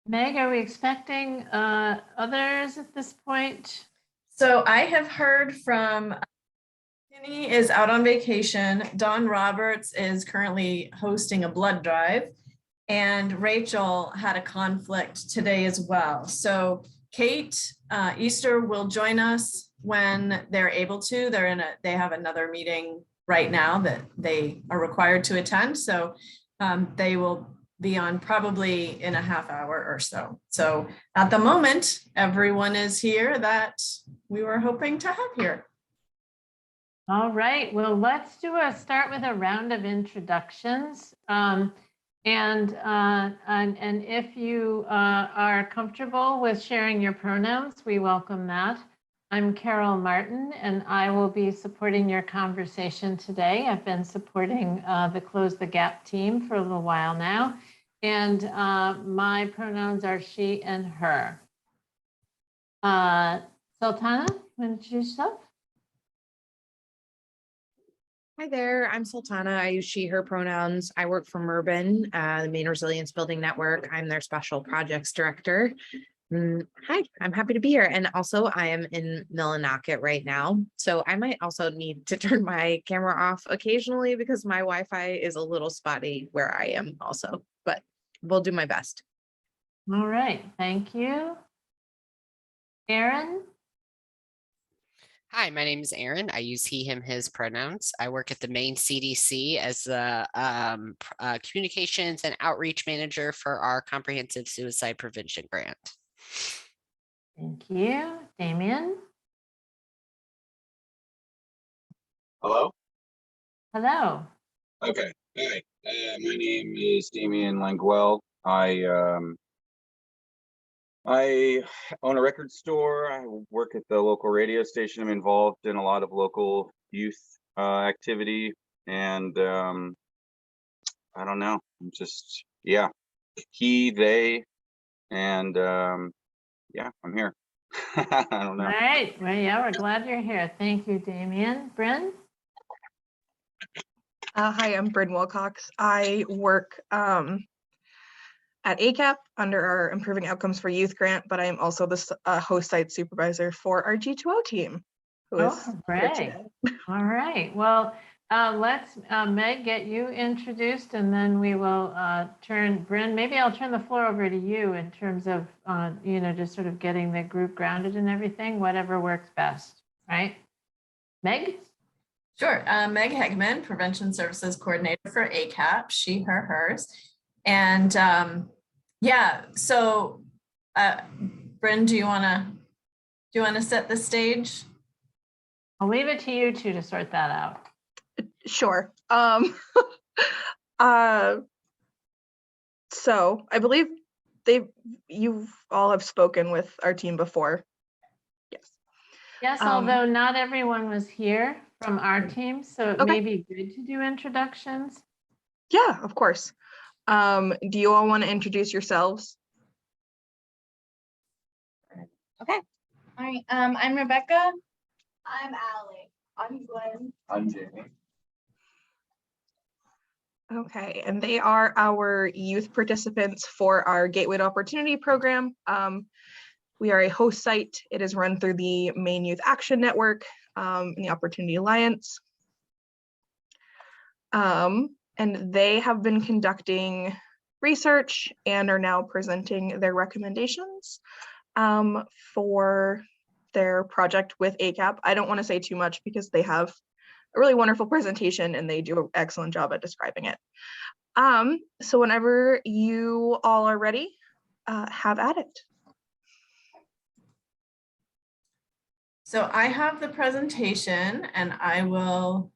Meg, are we expecting others at this point? So I have heard from Kenny is out on vacation. Don Roberts is currently hosting a blood drive, and Rachel had a conflict today as well. So Kate Easter will join us when they're able to. They have another meeting right now that they are required to attend. So they will be on probably in a half hour or so. So at the moment, everyone is here that we were hoping to have here. All right, well, let's start with a round of introductions. And if you are comfortable with sharing your pronouns, we welcome that. I'm Carol Martin, and I will be supporting your conversation today. I've been supporting the Close the Gap team for a little while now, and my pronouns are she and her. Sultana, you want to introduce yourself? Hi there, I'm Sultana. I use she, her pronouns. I work for Mervyn, the Maine Resilience Building Network. I'm their special projects director. Hi, I'm happy to be here. And also I am in Millinocket right now. So I might also need to turn my camera off occasionally because my Wi-Fi is a little spotty where I am also, but we'll do my best. All right, thank you. Aaron? Hi, my name is Aaron. I use he, him, his pronouns. I work at the Maine CDC as the communications and outreach manager for our comprehensive suicide prevention grant. Thank you. Damien? Hello? Hello. Okay. Hi. My name is Damien Languel. I own a record store. I work at the local radio station. I'm involved in a lot of local youth activity. And I don't know. I'm just, yeah. He, they, and yeah, I'm here. I don't know. All right. Well, yeah, we're glad you're here. Thank you, Damien. Brynne? Hi, I'm Brynne Wilcox. I work at ACAP under our Improving Outcomes for Youth grant, but I am also the host site supervisor for our G2O team. All right. All right. Well, let's, Meg, get you introduced, and then we will turn, Brynne, maybe I'll turn the floor over to you in terms of, you know, just sort of getting the group grounded and everything, whatever works best, right? Meg? Sure. Meg Hegman, Prevention Services Coordinator for ACAP, she, her, hers. And yeah, so Brynne, do you want to set the stage? I'll leave it to you two to sort that out. Sure. So I believe you all have spoken with our team before. Yes. Yes, although not everyone was here from our team, so it may be good to do introductions. Yeah, of course. Do you all want to introduce yourselves? Okay. All right. I'm Rebecca. I'm Allie. I'm Glenn. I'm Jamie. Okay, and they are our youth participants for our Gateway to Opportunity program. We are a host site. It is run through the Maine Youth Action Network and the Opportunity Alliance. And they have been conducting research and are now presenting their recommendations for their project with ACAP. I don't want to say too much because they have a really wonderful presentation and they do an excellent job at describing it. So whenever you all are ready, have at it. So I have the presentation and I will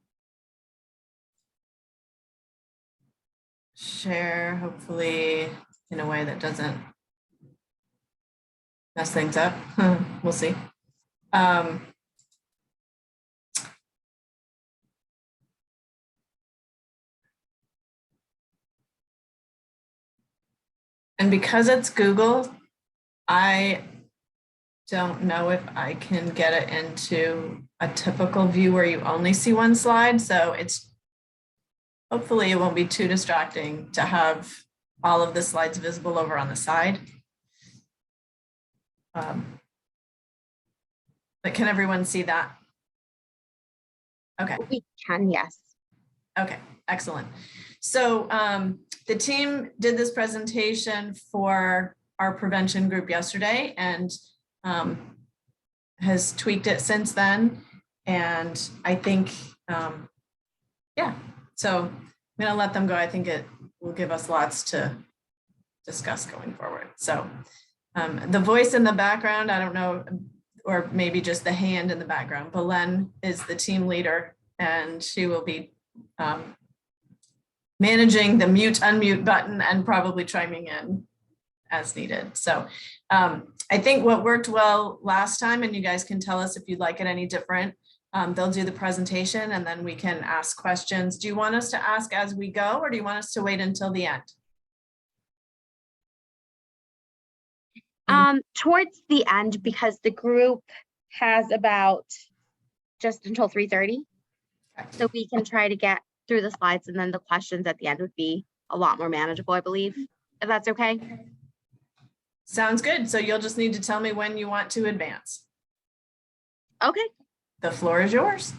share, hopefully in a way that doesn't mess things up. We'll see. And because it's Google, I don't know if I can get it into a typical view where you only see one slide. So it's hopefully it won't be too distracting to have all of the slides visible over on the side. But can everyone see that? Okay. We can, yes. Okay, excellent. So the team did this presentation for our prevention group yesterday and has tweaked it since then. And I think, yeah, so I'm gonna let them go. I think it will give us lots to discuss going forward. So the voice in the background, I don't know, or maybe just the hand in the background, Belen is the team leader and she will be managing the mute unmute button and probably chiming in as needed. So I think what worked well last time, and you guys can tell us if you'd like it any different, they'll do the presentation and then we can ask questions. Do you want us to ask as we go or do you want us to wait until the end? Towards the end, because the group has about just until 3:30. So we can try to get through the slides and then the questions at the end would be a lot more manageable, I believe, if that's okay. Sounds good. So you'll just need to tell me when you want to advance. Okay, The floor is yours.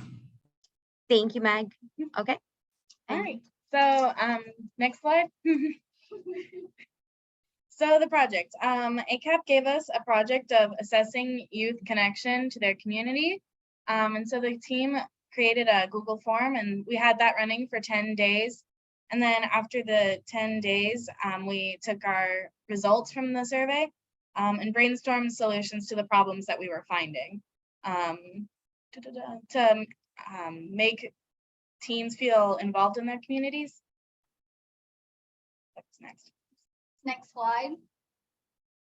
thank you, Meg. Okay. All right, so next slide. So the project, ACAP gave us a project of assessing youth connection to their community. And so the team created a Google form and we had that running for 10 days. And then after the 10 days, we took our results from the survey and brainstormed solutions to the problems that we were finding to make teens feel involved in their communities. What's next? Next slide.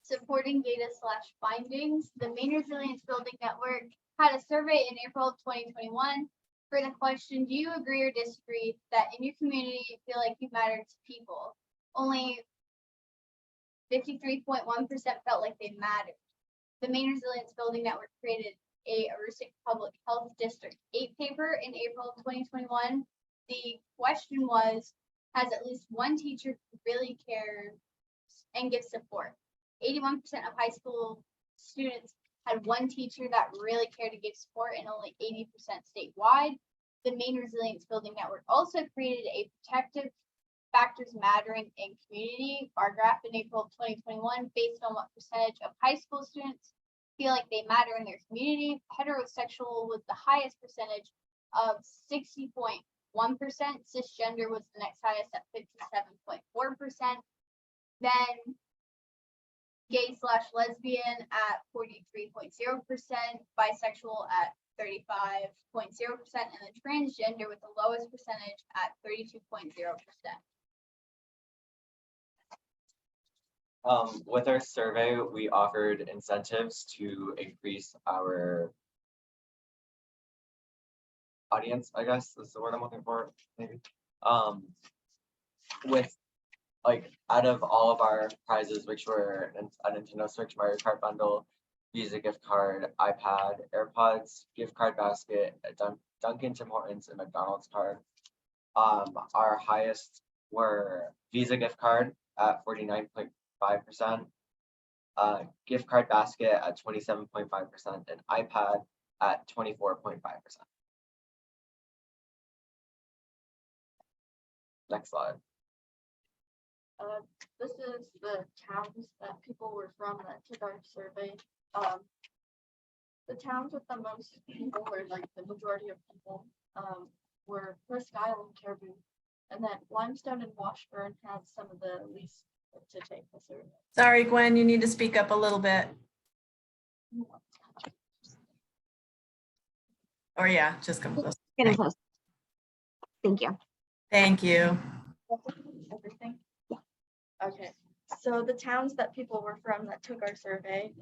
Supporting data/findings. The Maine Resilience Building Network had a survey in April of 2021 for the question, do you agree or disagree that in your community you feel like you matter to people? Only 53.1% felt like they mattered. The Maine Resilience Building Network created a Aroostook Public Health District 8 paper in April of 2021. The question was, has at least one teacher who really cares and gives support? 81% of high school students had one teacher that really cared to give support and only 80% statewide. The Maine Resilience Building Network also created a protective factors mattering in community bar graph in April of 2021 based on what percentage of high school students feel like they matter in their community. Heterosexual was the highest percentage of 60.1%. Cisgender was the next highest at 57.4%. Then gay/lesbian at 43.0%, bisexual at 35.0%, and the transgender with the lowest percentage at 32.0%. With our survey, we offered incentives to increase our audience, I guess is the word I'm looking for, maybe. With like out of all of our prizes, which were a Nintendo Switch Mario Kart bundle, Visa gift card, iPad, AirPods, gift card basket, a Dunkin' Tim Hortons, and McDonald's card. Our highest were Visa gift card at 49.5%, gift card basket at 27.5%, and iPad at 24.5%. Next slide. This is the towns that people were from that took our survey. The towns with the most people, or like the majority of people, were Presque Isle and Caribou, and then Limestone and Washburn had some of the least to take the survey. Sorry, Gwen, you need to speak up a little bit. Or yeah, just come close. Getting close. Thank you. Thank you. Everything? Yeah. Okay. So the towns that people were from that took our survey,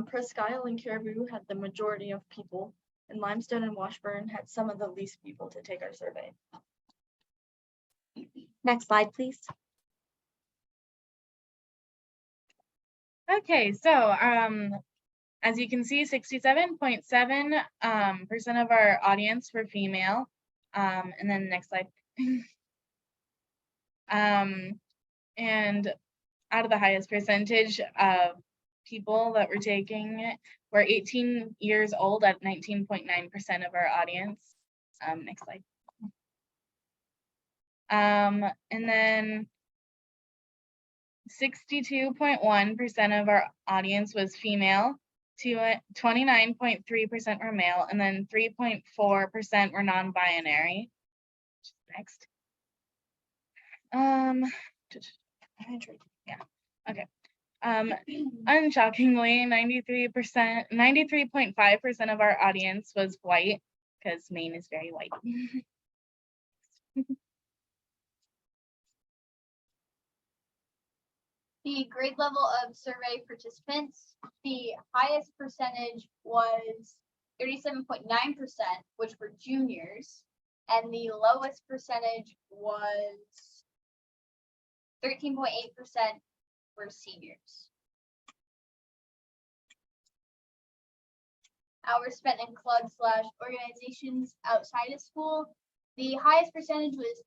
Presque Isle and Caribou had the majority of people, and Limestone and Washburn had some of the least people to take our survey. Next slide, please. Okay, so as you can see, 67.7% of our audience were female. And then next slide. And out of the highest percentage of people that were taking it were 18 years old at 19.9% of our audience. Next slide. And then 62.1% of our audience was female, 29.3% were male, and then 3.4% were non-binary. Next. Yeah, okay. Unshockingly, 93.5% of our audience was white, because Maine is very white. The grade level of survey participants, the highest percentage was 37.9%, which were juniors, and the lowest percentage was 13.8% for seniors. Hours spent in clubs/organizations outside of school, the highest percentage was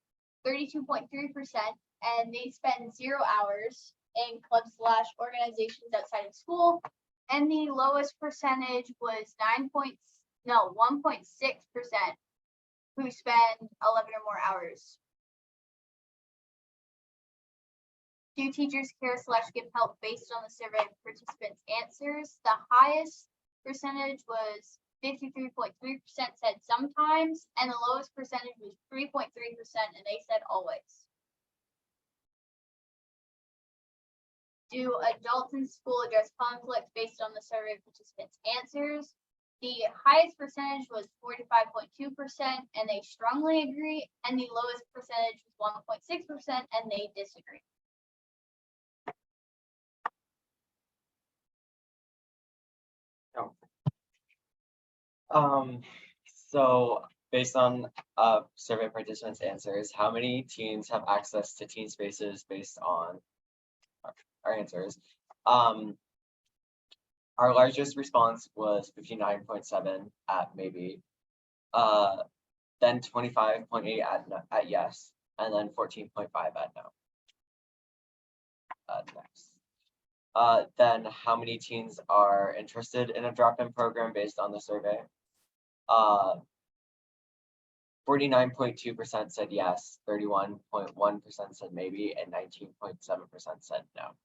32.3%, and they spend 0 hours in clubs/organizations outside of school, and the lowest percentage was 1.6% who spend 11 or more hours. Do teachers care/give help based on the survey participants' answers? The highest percentage was 53.3% said sometimes, and the lowest percentage was 3.3%, and they said always. Do adults in school address conflict based on the survey participants' answers? The highest percentage was 45.2%, and they strongly agree, and the lowest percentage was 1.6%, and they disagree. So based on survey participants' answers, how many teens have access to teen spaces based on our answers? Our largest response was 59.7 at maybe, then 25.8 at yes, and then 14.5 at no. Next. Then how many teens are interested in a drop-in program based on the survey? 49.2% said yes, 31.1% said maybe, and 19.7% said no.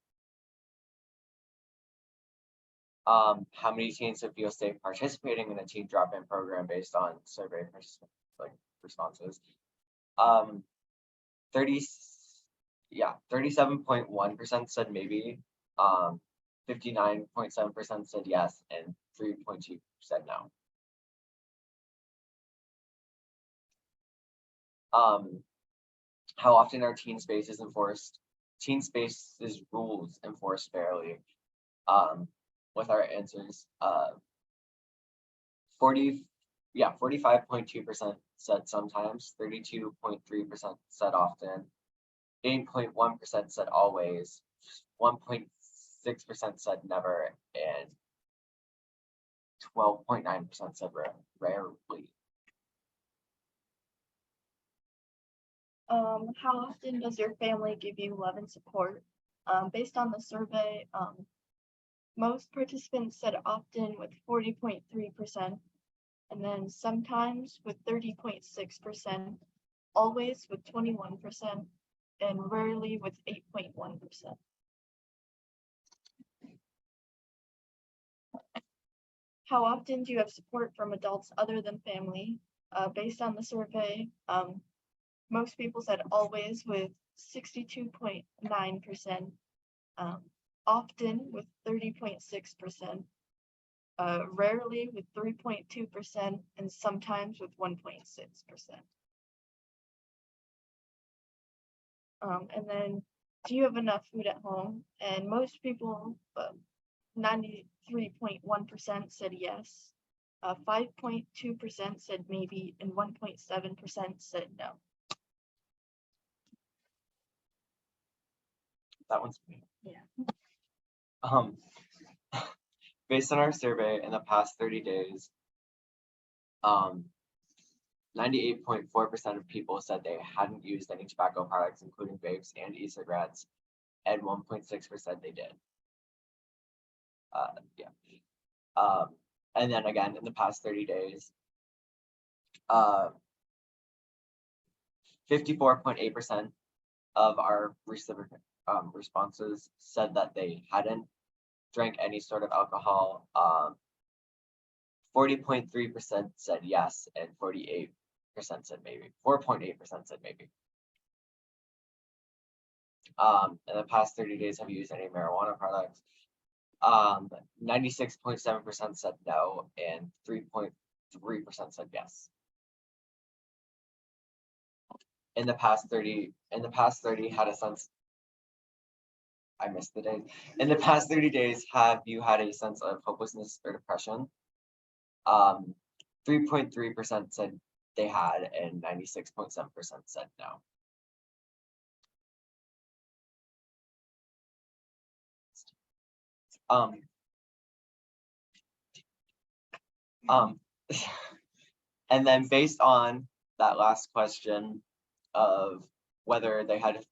How many teens would feel safe participating in a teen drop-in program based on survey responses? 37.1% said maybe, 59.7% said yes, and 3.2% said no. How often are teen spaces enforced? Teen spaces rules enforced fairly? With our answers, 45.2% said sometimes, 32.3% said often, 8.1% said always, 1.6% said never, and 12.9% said rarely. How often does your family give you love and support? Based on the survey, most participants said often with 40.3%, and then sometimes with 30.6%, always with 21%, and rarely with 8.1%. How often do you have support from adults other than family? Based on the survey, most people said always with 62.9%, often with 30.6%, rarely with 3.2%, and sometimes with 1.6%. And then, do you have enough food at home? And most people, 93.1% said yes, 5.2% said maybe, and 1.7% said no. That one's me. Yeah. Based on our survey in the past 30 days, 98.4% of people said they hadn't used any tobacco products, including vapes and e-cigarettes, and 1.6% they did. Yeah. And then again, in the past 30 days, 54.8% of our responses said that they hadn't drank any sort of alcohol. 40.3% said yes, and 48% said maybe. 4.8% said maybe. In the past 30 days, have you used any marijuana products? 96.7% said no, and 3.3% said yes. In the past 30 had a sense. I missed the days. In the past 30 days, have you had a sense of hopelessness or depression? 3.3% said they had, and 96.7% said no. And then based on that last question of whether they had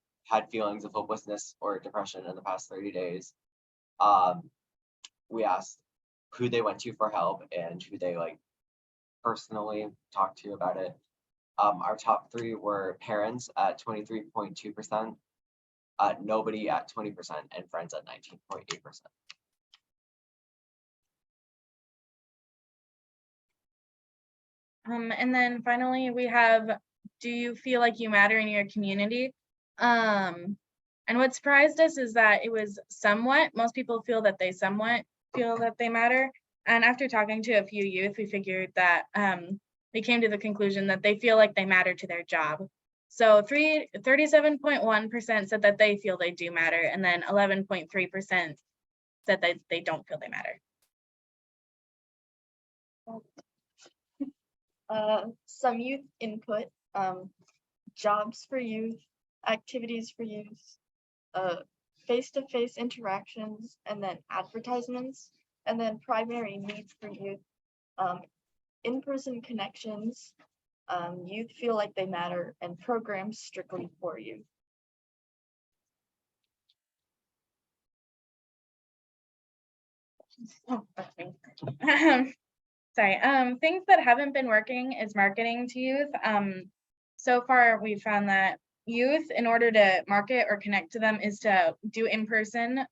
feelings of hopelessness or depression in the past 30 days, we asked who they went to for help and who they like personally talked to about it. Our top three were parents at 23.2%, nobody at 20%, and friends at 19.8%. And then finally, we have, do you feel like you matter in your community? And what surprised us is that it was somewhat, most people feel that they somewhat feel that they matter. And after talking to a few youth, we figured that we came to the conclusion that they feel like they matter to their job. So 37.1% said that they feel they do matter, and then 11.3% said that they don't feel they matter. Some youth input, jobs for youth, activities for youth, face-to-face interactions, and then advertisements, and then primary needs for youth, in-person connections, youth feel like they matter, and programs strictly for youth. Oh, that's me. Sorry, things that haven't been working is marketing to youth. So far we've found that youth, in order to market or connect to them, is to do in-person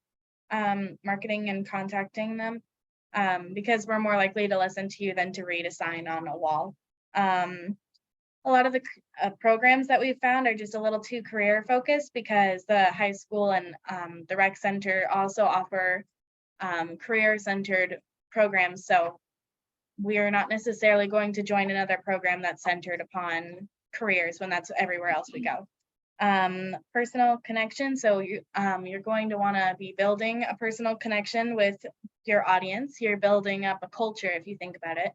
marketing and contacting them, because we're more likely to listen to you than to read a sign on a wall. A lot of the programs that we've found are just a little too career focused, because the high school and the rec center also offer career centered programs. So we are not necessarily going to join another program that's centered upon careers when that's everywhere else we go. Personal connection. So you're going to want to be building a personal connection with your audience. You're building up a culture, if you think about it.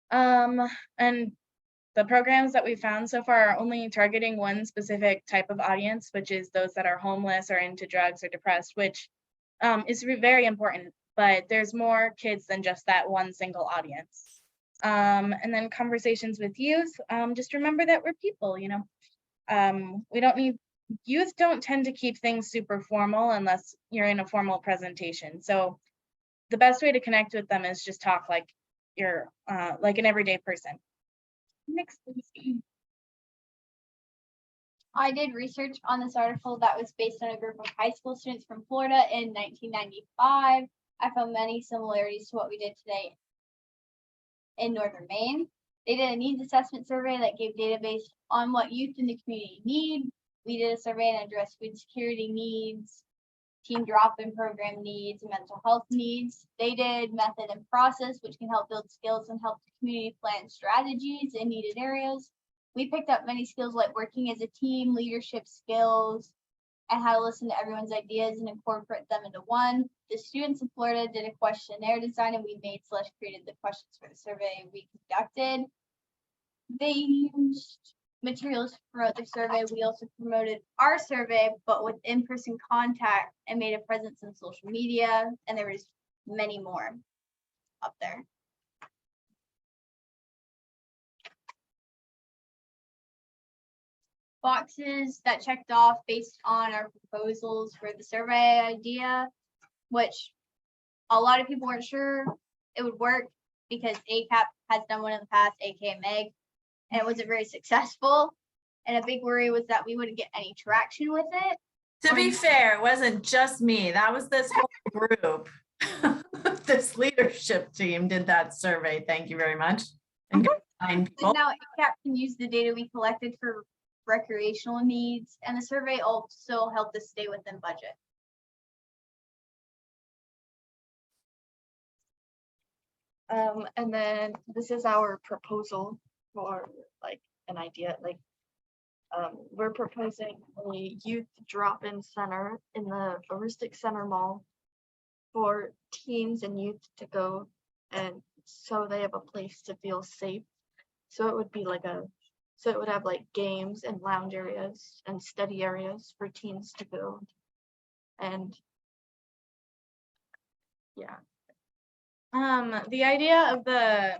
And the programs that we found so far are only targeting one specific type of audience, which is those that are homeless or into drugs or depressed, which is very important. But there's more kids than just that one single audience. And then conversations with youth, just remember that we're people, you know. We don't need, youth don't tend to keep things super formal unless you're in a formal presentation. So the best way to connect with them is just talk like you're like an everyday person. Next, please. I did research on this article that was based on a group of high school students from Florida in 1995. I found many similarities to what we did today in Northern Maine. They did a needs assessment survey that gave data based on what youth in the community need. We did a survey and addressed food security needs, teen drop-in program needs, and mental health needs. They did method and process, which can help build skills and help the community plan strategies in needed areas. We picked up many skills like working as a team, leadership skills, and how to listen to everyone's ideas and incorporate them into one. The students in Florida did a questionnaire design, and we made/created the questions for the survey we conducted. They used materials throughout the survey. We also promoted our survey, but with in-person contact, and made a presence in social media, and there was many more up there. Boxes that checked off based on our proposals for the survey idea, which a lot of people weren't sure it would work because ACAP has done one in the past, aka Meg, and it wasn't very successful. And a big worry was that we wouldn't get any traction with it. To be fair, it wasn't just me. That was this whole group. This leadership team did that survey. Thank you very much. And got 9 people. And now ACAP can use the data we collected for recreational needs, and the survey also helped us stay within budget. And then this is our proposal for like an idea, like we're proposing a youth drop-in center in the Heuristic Center Mall for teens and youth to go, and so they have a place to feel safe. So it would be like so it would have like games and lounge areas and study areas for teens to go. And yeah. The idea of the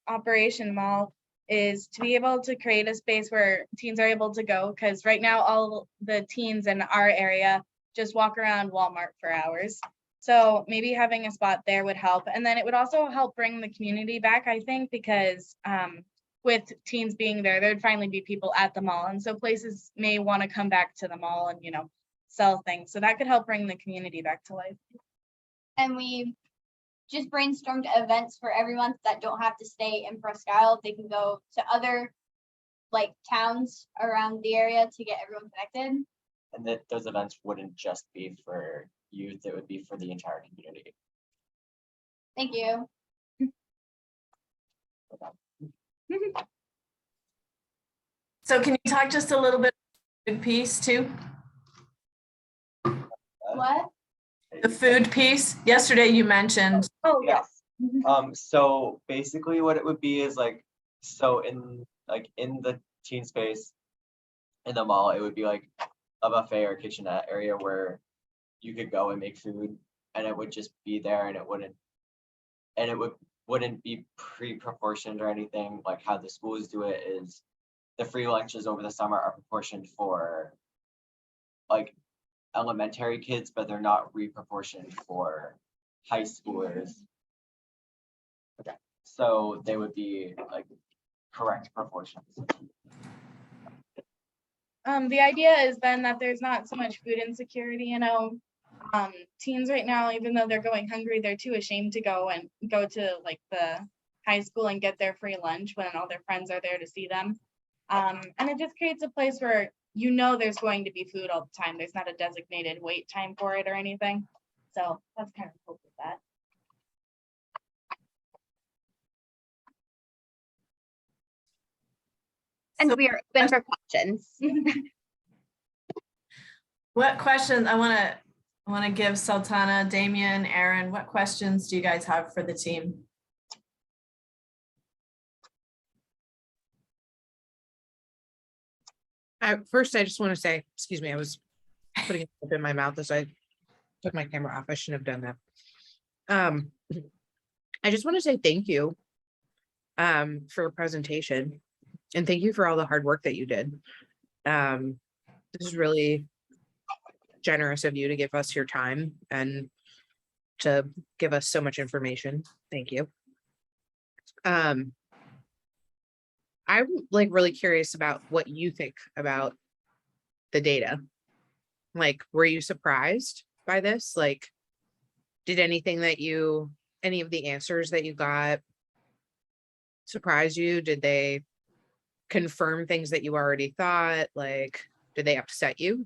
Operation Mall is to be able to create a space where teens are able to go, because right now all the teens in our area just walk around Walmart for hours. So maybe having a spot there would help. And then it would also help bring the community back, I think, because with teens being there, there'd finally be people at the mall. And so places may want to come back to the mall and, sell things. So that could help bring the community back to life. And we just brainstormed events for everyone that don't have to stay in Presque Isle. They can go to other like towns around the area to get everyone connected. And that those events wouldn't just be for youth, it would be for the entire community. Thank you. So can you talk just a little bit about the food piece too? What? The food piece. Yesterday you mentioned. Oh, Yes. So basically what it would be is like, so in the teen space in the mall, it would be like a buffet or kitchenette area where you could go and make food, and it would just be there, and it wouldn't be pre-proportioned or anything. Like how the schools do it is the free lunches over the summer are proportioned for like elementary kids, but they're not reproportioned for high schoolers. Okay, so they would be like correct proportions. The idea is then that there's not so much food insecurity, teens right now, even though they're going hungry, they're too ashamed to go to like the high school and get their free lunch when all their friends are there to see them. And it just creates a place where there's going to be food all the time. There's not a designated wait time for it or anything. So that's kind of cool with that. And we are open for questions. What questions? I want to give Sultana, Damien, Aaron, what questions do you guys have for the team? First, I just want to say, excuse me, I was putting it in my mouth as I took my camera off. I shouldn't have done that. I just want to say thank you for your presentation, and thank you for all the hard work that you did. This is really generous of you to give us your time and to give us so much information. Thank you. I'm like really curious about what you think about the data. Like, were you surprised by this? Like, did any of the answers that you got surprise you? Did they confirm things that you already thought? Like, did they upset you?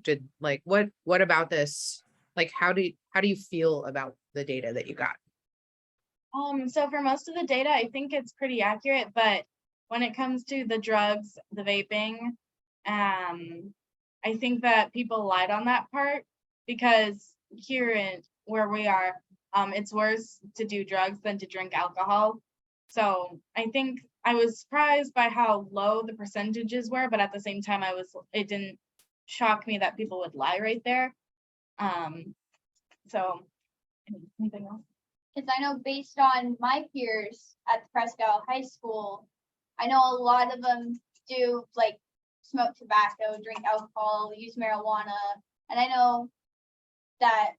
What about this? Like, how do you feel about the data that you got? So for most of the data, I think it's pretty accurate, but when it comes to the drugs, the vaping, I think that people lied on that part, because here where we are, it's worse to do drugs than to drink alcohol. So I think I was surprised by how low the percentages were, but at the same time, it didn't shock me that people would lie right there. So anything else? Because I know based on my peers at Presque Isle High School, I know a lot of them do like smoke tobacco, drink alcohol, use marijuana. And I know that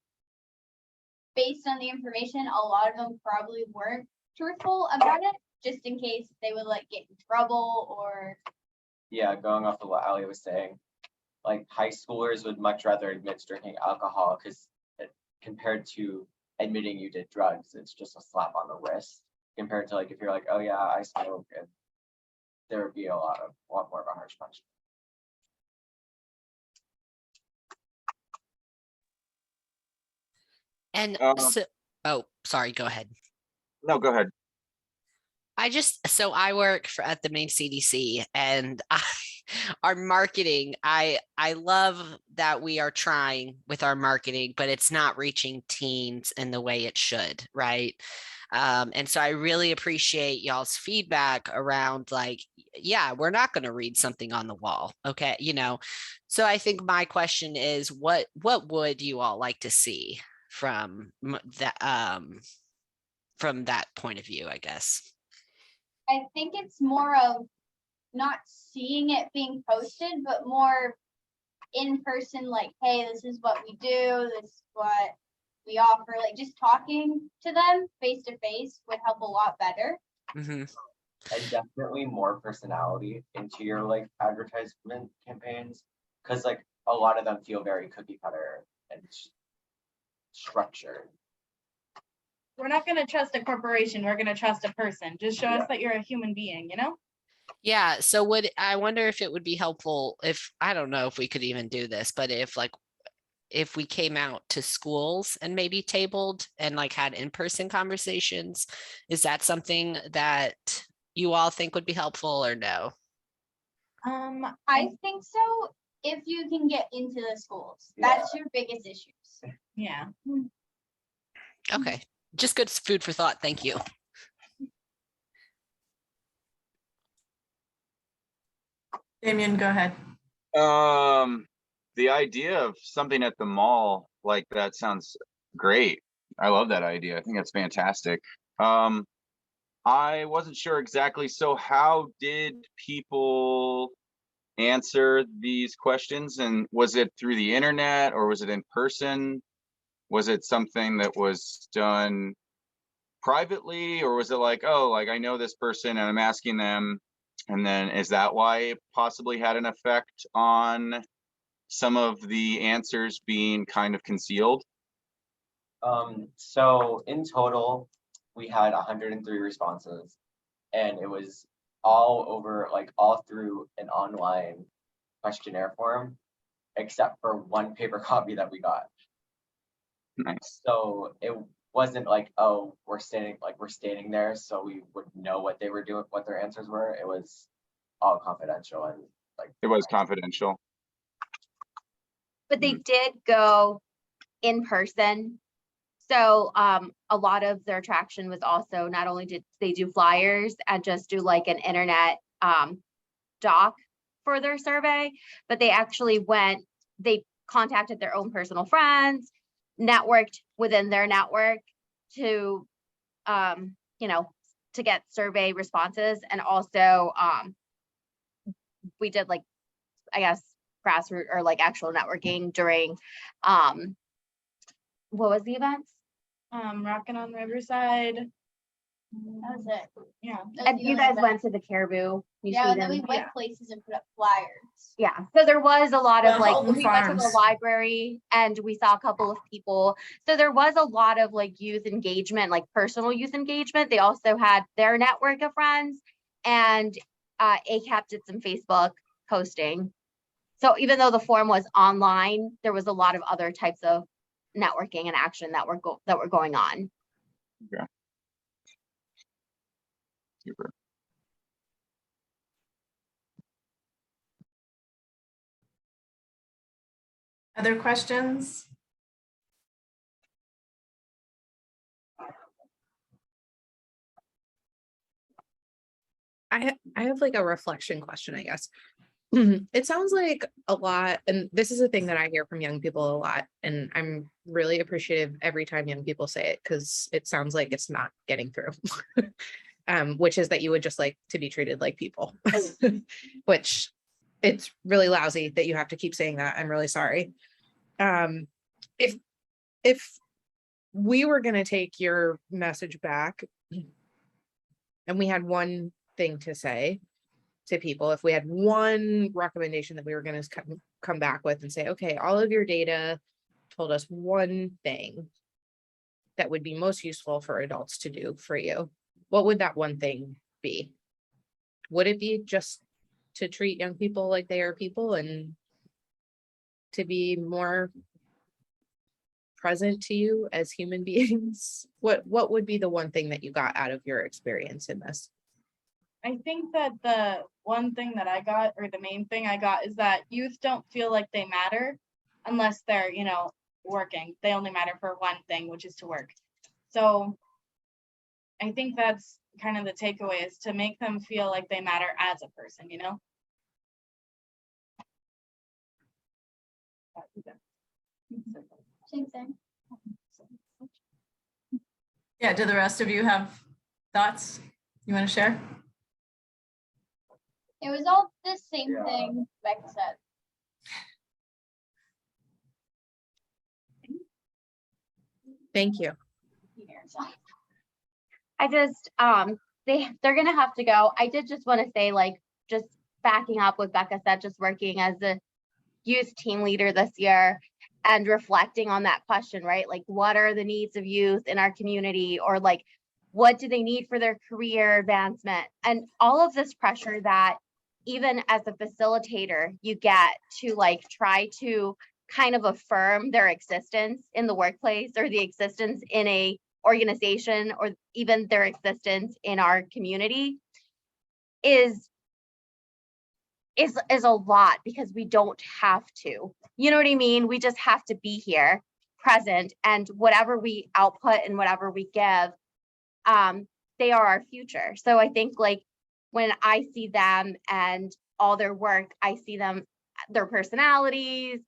based on the information, a lot of them probably weren't truthful about it, just in case they would like get in trouble or. Yeah, going off of what Ali was saying, like high schoolers would much rather admit drinking alcohol because compared to admitting you did drugs, it's just a slap on the wrist compared to like if you're like, oh yeah, I smoke, and there would be a lot more of a harsh punishment. And so, oh, sorry, go ahead. No, go ahead. So I work at the main CDC, and our marketing, I love that we are trying with our marketing, but it's not reaching teens in the way it should, right? And so I really appreciate y'all's feedback around like, yeah, we're not going to read something on the wall. Okay. So I think my question is, what would you all like to see from that point of view, I guess? I think it's more of not seeing it being posted, but more in person, like, hey, this is what we do, this is what we offer, like just talking to them face to face would help a lot better. And definitely more personality into your like advertisement campaigns, because like a lot of them feel very cookie cutter and structured. We're not going to trust a corporation. We're going to trust a person. Just show Yeah. us that you're a human being, you know? Yeah. So I wonder if it would be helpful I don't know if we could even do this, but if we came out to schools and maybe tabled and like had in-person conversations, is that something that you all think would be helpful or no? I think so, if you can get into the schools. That's your biggest issues. Yeah. Okay. Just good food for thought. Thank you. Damien, go ahead. The idea of something at the mall like that sounds great. I love that idea. I think that's fantastic. I wasn't sure exactly. So how did people answer these questions? And was it through the internet or was it in person? Was it something that was done privately, or was it like, oh, like I know this person and I'm asking them, and then is that why it possibly had an effect on some of the answers being kind of concealed? So in total, we had 103 responses, and it was all over, like all through an online questionnaire form, except for one paper copy that we got. Nice. So it wasn't like, oh, we're standing there so we would know what they were doing, what their answers were. It was all confidential and like it was confidential. But they did go in person. So a lot of their attraction was also, not only did they do flyers and just do like an internet doc for their survey, but they actually they contacted their own personal friends, networked within their network to, to get survey responses. And also we did like, I guess, grassroots or like actual networking during, what was the event? Rockin' on Riverside. That was it. Yeah. That was And the you only guys event. went to the Caribou. Yeah, and then we Museum. went places and put up flyers. Yeah, so there was a lot of The like, Holton we went to the Farms. library and we saw a couple of people. So there was a lot of like youth engagement, like personal youth engagement. They also had their network of friends, and ACAP did some Facebook posting. So even though the form was online, there was a lot of other types of networking and action that were going on. Yeah. Super. Other questions? I have like a reflection question, I guess. It sounds like a lot, and this is a thing that I hear from young people a lot, and I'm really appreciative every time young people say it, because it sounds like it's not getting through. Which is that you would just like to be treated like people, which it's really lousy that you have to keep saying that. I'm really sorry. If we were gonna take your message back. And we had one thing to say to people. If we had one recommendation that we were gonna come back with and say, okay, all of your data told us one thing that would be most useful for adults to do for you, what would that one thing be? Would it be just to treat young people like they are people and to be more present to you as human beings? What would be the one thing that you got out of your experience in this? I think that the one thing that I got, or the main thing I got, is that youth don't feel like they matter unless they're, working. They only matter for one thing, which is to work. So I think that's kind of the takeaway, is to make them feel like they matter as a person, Same thing. Yeah, do the rest of you have thoughts you want to share? It was all the same Yeah. thing Becca said. Thank you. I just, they're gonna have to go. I did just want to say, like, just backing up what Becca said, just working as a youth team leader this year and reflecting on that question, right? Like, what are the needs of youth in our community? Or like, what do they need for their career advancement? And all of this pressure that even as a facilitator, you get to like try to kind of affirm their existence in the workplace, or the existence in a organization, or even their existence in our community is a lot, because we don't have to, you know what I mean? We just have to be here present, and whatever we output and whatever we give, they are our future. So I think, like, when I see them and all their work, I see them, their personalities.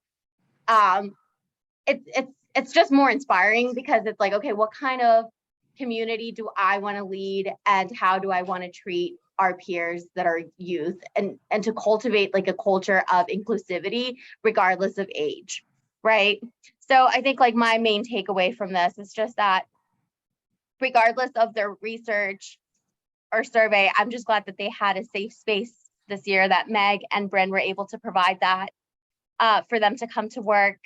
It's just more inspiring, because it's like, okay, what kind of community do I want to lead, and how do I want to treat our peers that are youth, and to cultivate like a culture of inclusivity regardless of age, right? So I think, like, my main takeaway from this is just that regardless of their research or survey, I'm just glad that they had a safe space this year, that Meg and Brynne were able to provide that for them to come to work,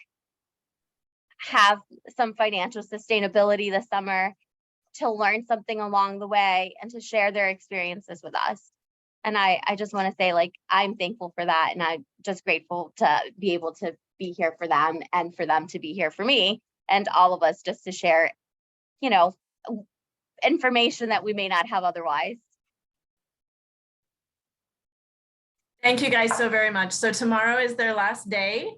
have some financial sustainability this summer, to learn something along the way, and to share their experiences with us. And I just want to say, like, I'm thankful for that, and I'm just grateful to be able to be here for them, and for them to be here for me, and all of us just to share, information that we may not have otherwise. Thank you guys so very much. So tomorrow is their last day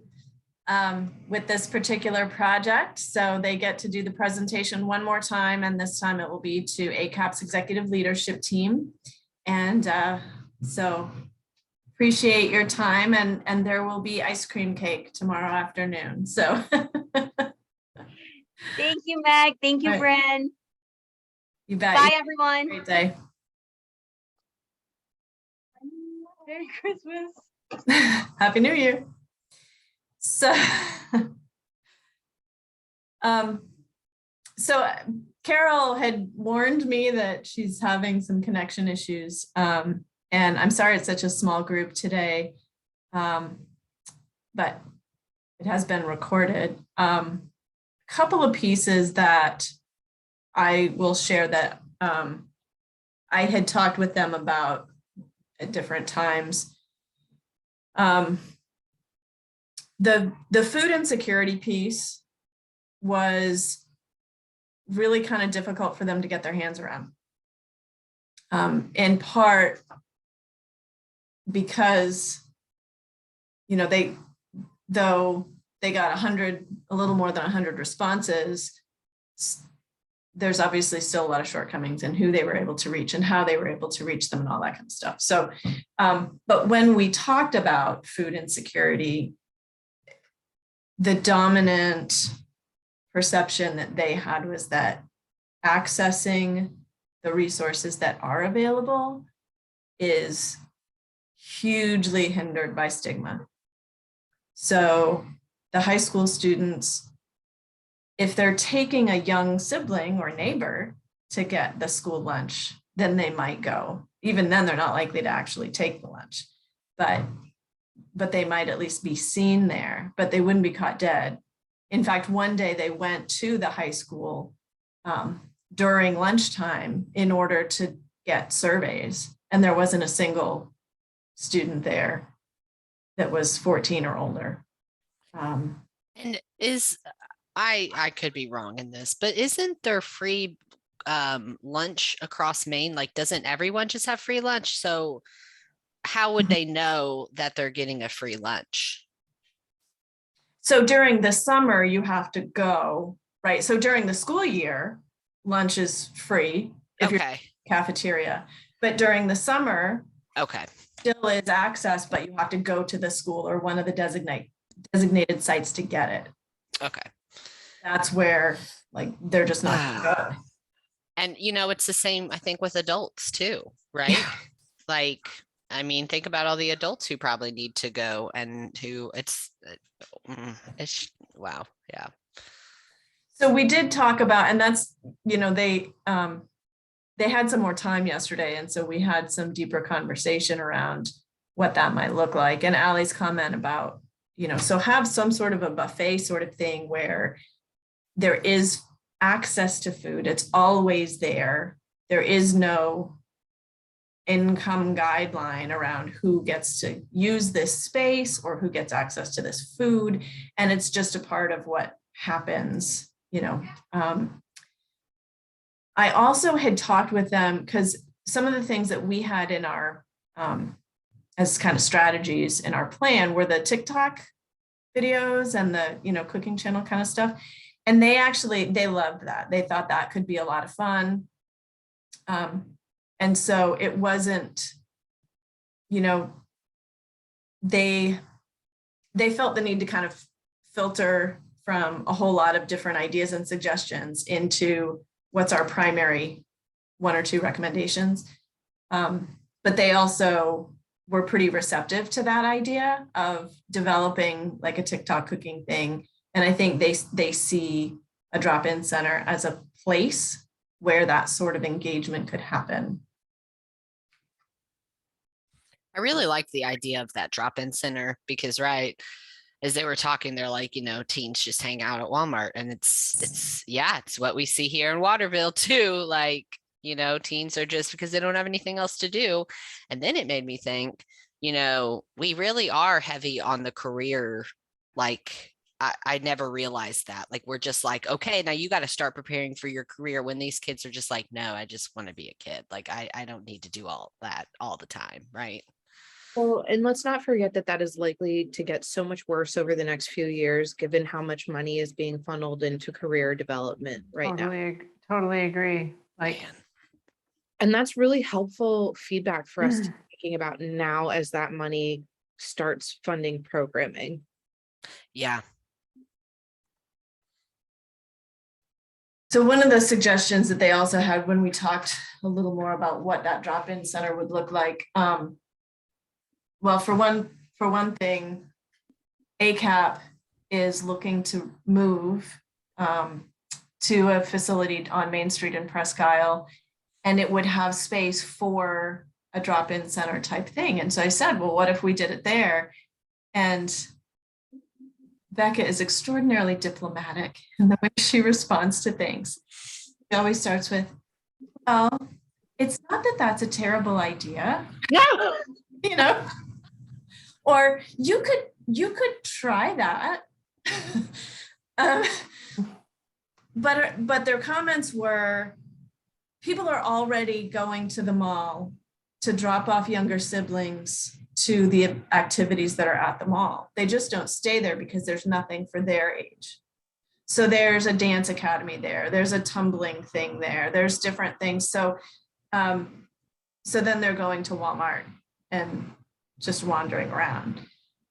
with this particular project. So they get to do the presentation one more time, and this time it will be to ACAP's executive leadership team. And so appreciate your time, and there will be ice cream cake tomorrow afternoon. So Thank you, Meg. Thank you, All right. Brynne. you bet. Bye, everyone. Great day. Merry Christmas. Happy New Year. So, Carol had warned me that she's having some connection issues. And I'm sorry it's such a small group today, but it has been recorded. A couple of pieces that I will share that I had talked with them about at different times. The food insecurity piece was really kind of difficult for them to get their hands around. In part because, though they got a little more than 100 responses, there's obviously still a lot of shortcomings in who they were able to reach and how they were able to reach them and all that kind of stuff. So, but when we talked about food insecurity, the dominant perception that they had was that accessing the resources that are available is hugely hindered by stigma. So the high school students, if they're taking a young sibling or neighbor to get the school lunch, then they might go. Even then, they're not likely to actually take the lunch, but they might at least be seen there, but they wouldn't be caught dead. In fact, one day they went to the high school during lunchtime in order to get surveys, and there wasn't a single student there that was 14 or older. And I could be wrong in this, but isn't there free lunch across Maine? Like, doesn't everyone just have free lunch? So how would they know that they're getting a free lunch? So during the summer, you have to go, right? So during the school year, lunch is free if you're in Okay, the cafeteria. But during the summer, okay, still is access, but you have to go to the school or one of the designated sites to get it. okay. That's where, like, they're just not gonna go. And it's the same, I think, with adults too, right? Like, I mean, think about all the adults who probably need to go and who it's wow. Yeah. So we did talk about, and that's, they had some more time yesterday. And so we had some deeper conversation around what that might look like. And Allie's comment about, so have some sort of a buffet sort of thing where there is access to food. It's always there. There is no income guideline around who gets to use this space or who gets access to this food. And it's just a part of what happens, I also had talked with them because some of the things that we had in our, as kind of strategies in our plan were the TikTok videos and the, cooking channel kind of stuff. And they loved that. They thought that could be a lot of fun. And so it wasn't, they felt the need to kind of filter from a whole lot of different ideas and suggestions into what's our primary 1 or 2 recommendations. But they also were pretty receptive to that idea of developing like a TikTok cooking thing. And I think they see a drop-in center as a place where that sort of engagement could happen. I really like the idea of that drop-in center because, right, as they were talking, they're like, teens just hang out at Walmart, and it's what we see here in Waterville too. Like, teens are just because they don't have anything else to do. And then it made me think, we really are heavy on the career. Like, I never realized that. Like, we're just like, okay, now you got to start preparing for your career, when these kids are just like, no, I just want to be a kid. Like, I don't need to do all that all the time. Right. Well, and let's not forget that is likely to get so much worse over the next few years, given how much money is being funneled into career development right now. Totally agree. Like, and that's really helpful feedback for us to be thinking about now as that money starts funding programming. Yeah. So one of the suggestions that they also had when we talked a little more about what that drop-in center would look like, well, for one thing, ACAP is looking to move to a facility on Main Street in Presque Isle, and it would have space for a drop-in center type thing. And so I said, well, what if we did it there? And Becca is extraordinarily diplomatic in the way she responds to things. She always starts with, well, it's not that that's a terrible idea. Yeah. Or you could try that. But their comments were, people are already going to the mall to drop off younger siblings to the activities that are at the mall. They just don't stay there because there's nothing for their age. So there's a dance academy there. There's a tumbling thing there. There's different things. So then they're going to Walmart and just wandering around.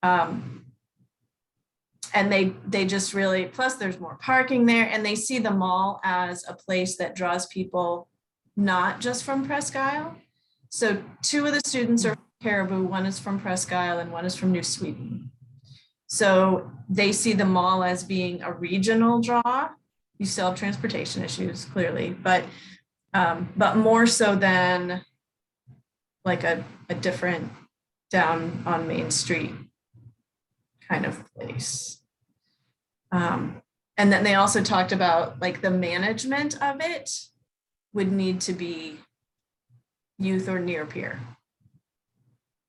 And they just really, plus there's more parking there, and they see the mall as a place that draws people not just from Presque Isle. So 2 of the students are from Caribou, 1 is from Presque Isle and 1 is from New Sweden. So they see the mall as being a regional draw you still have transportation issues, clearly, but more so than like a different down on Main Street kind of place. And then they also talked about like the management of it would need to be youth or near peer.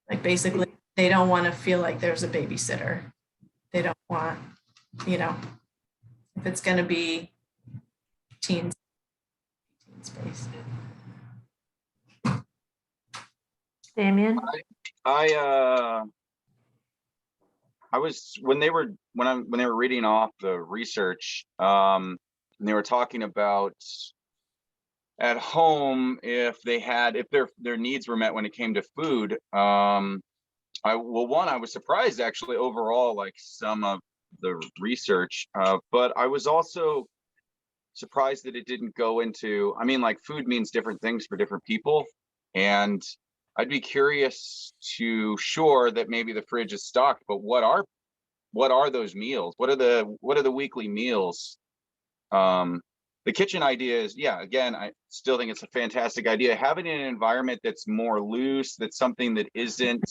Like basically, they don't want to feel like there's a babysitter. They don't want, you know, if it's going to be teen space. Damien? I was when they were reading off the research, and they were talking about at home if their needs were met when it came to food. I was surprised actually overall, like some of the research, but I was also surprised that it didn't go into, I mean, like food means different things for different people. And I'd be curious sure that maybe the fridge is stocked, but what are those meals? What are the weekly meals? The kitchen idea is, yeah, again, I still think it's a fantastic idea. Having an environment that's more loose, that's something that isn't,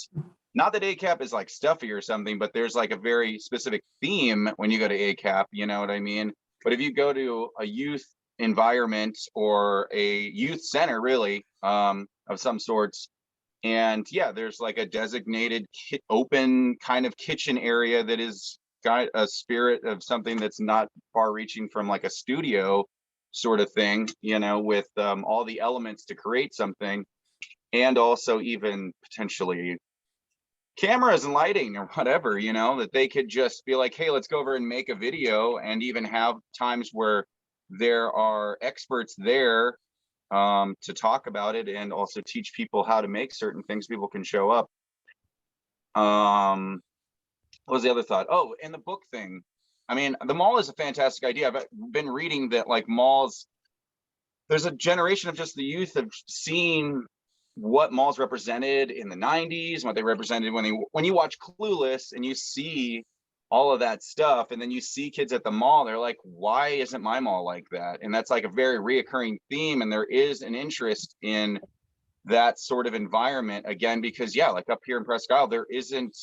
not that ACAP is like stuffy or something, but there's like a very specific theme when you go to ACAP, you know what I mean? But if you go to a youth environment or a youth center, really, of some sorts, and yeah, there's like a designated open kind of kitchen area that is got a spirit of something that's not far reaching from like a studio sort of thing, you know, with all the elements to create something, and also even potentially cameras and lighting or whatever, you know, that they could just be like, hey, let's go over and make a video, and even have times where there are experts there to talk about it and also teach people how to make certain things. People can show up. What was the other thought? Oh, and the book thing. I mean, the mall is a fantastic idea. I've been reading that like malls, there's a generation of just the youth of seeing what malls represented in the 90s, what they represented when you watch Clueless and you see all of that stuff, and then you see kids at the mall, they're like, why isn't my mall like that? And that's like a very reoccurring theme, and there is an interest in that sort of environment again, because yeah, like up here in Presque Isle, there isn't,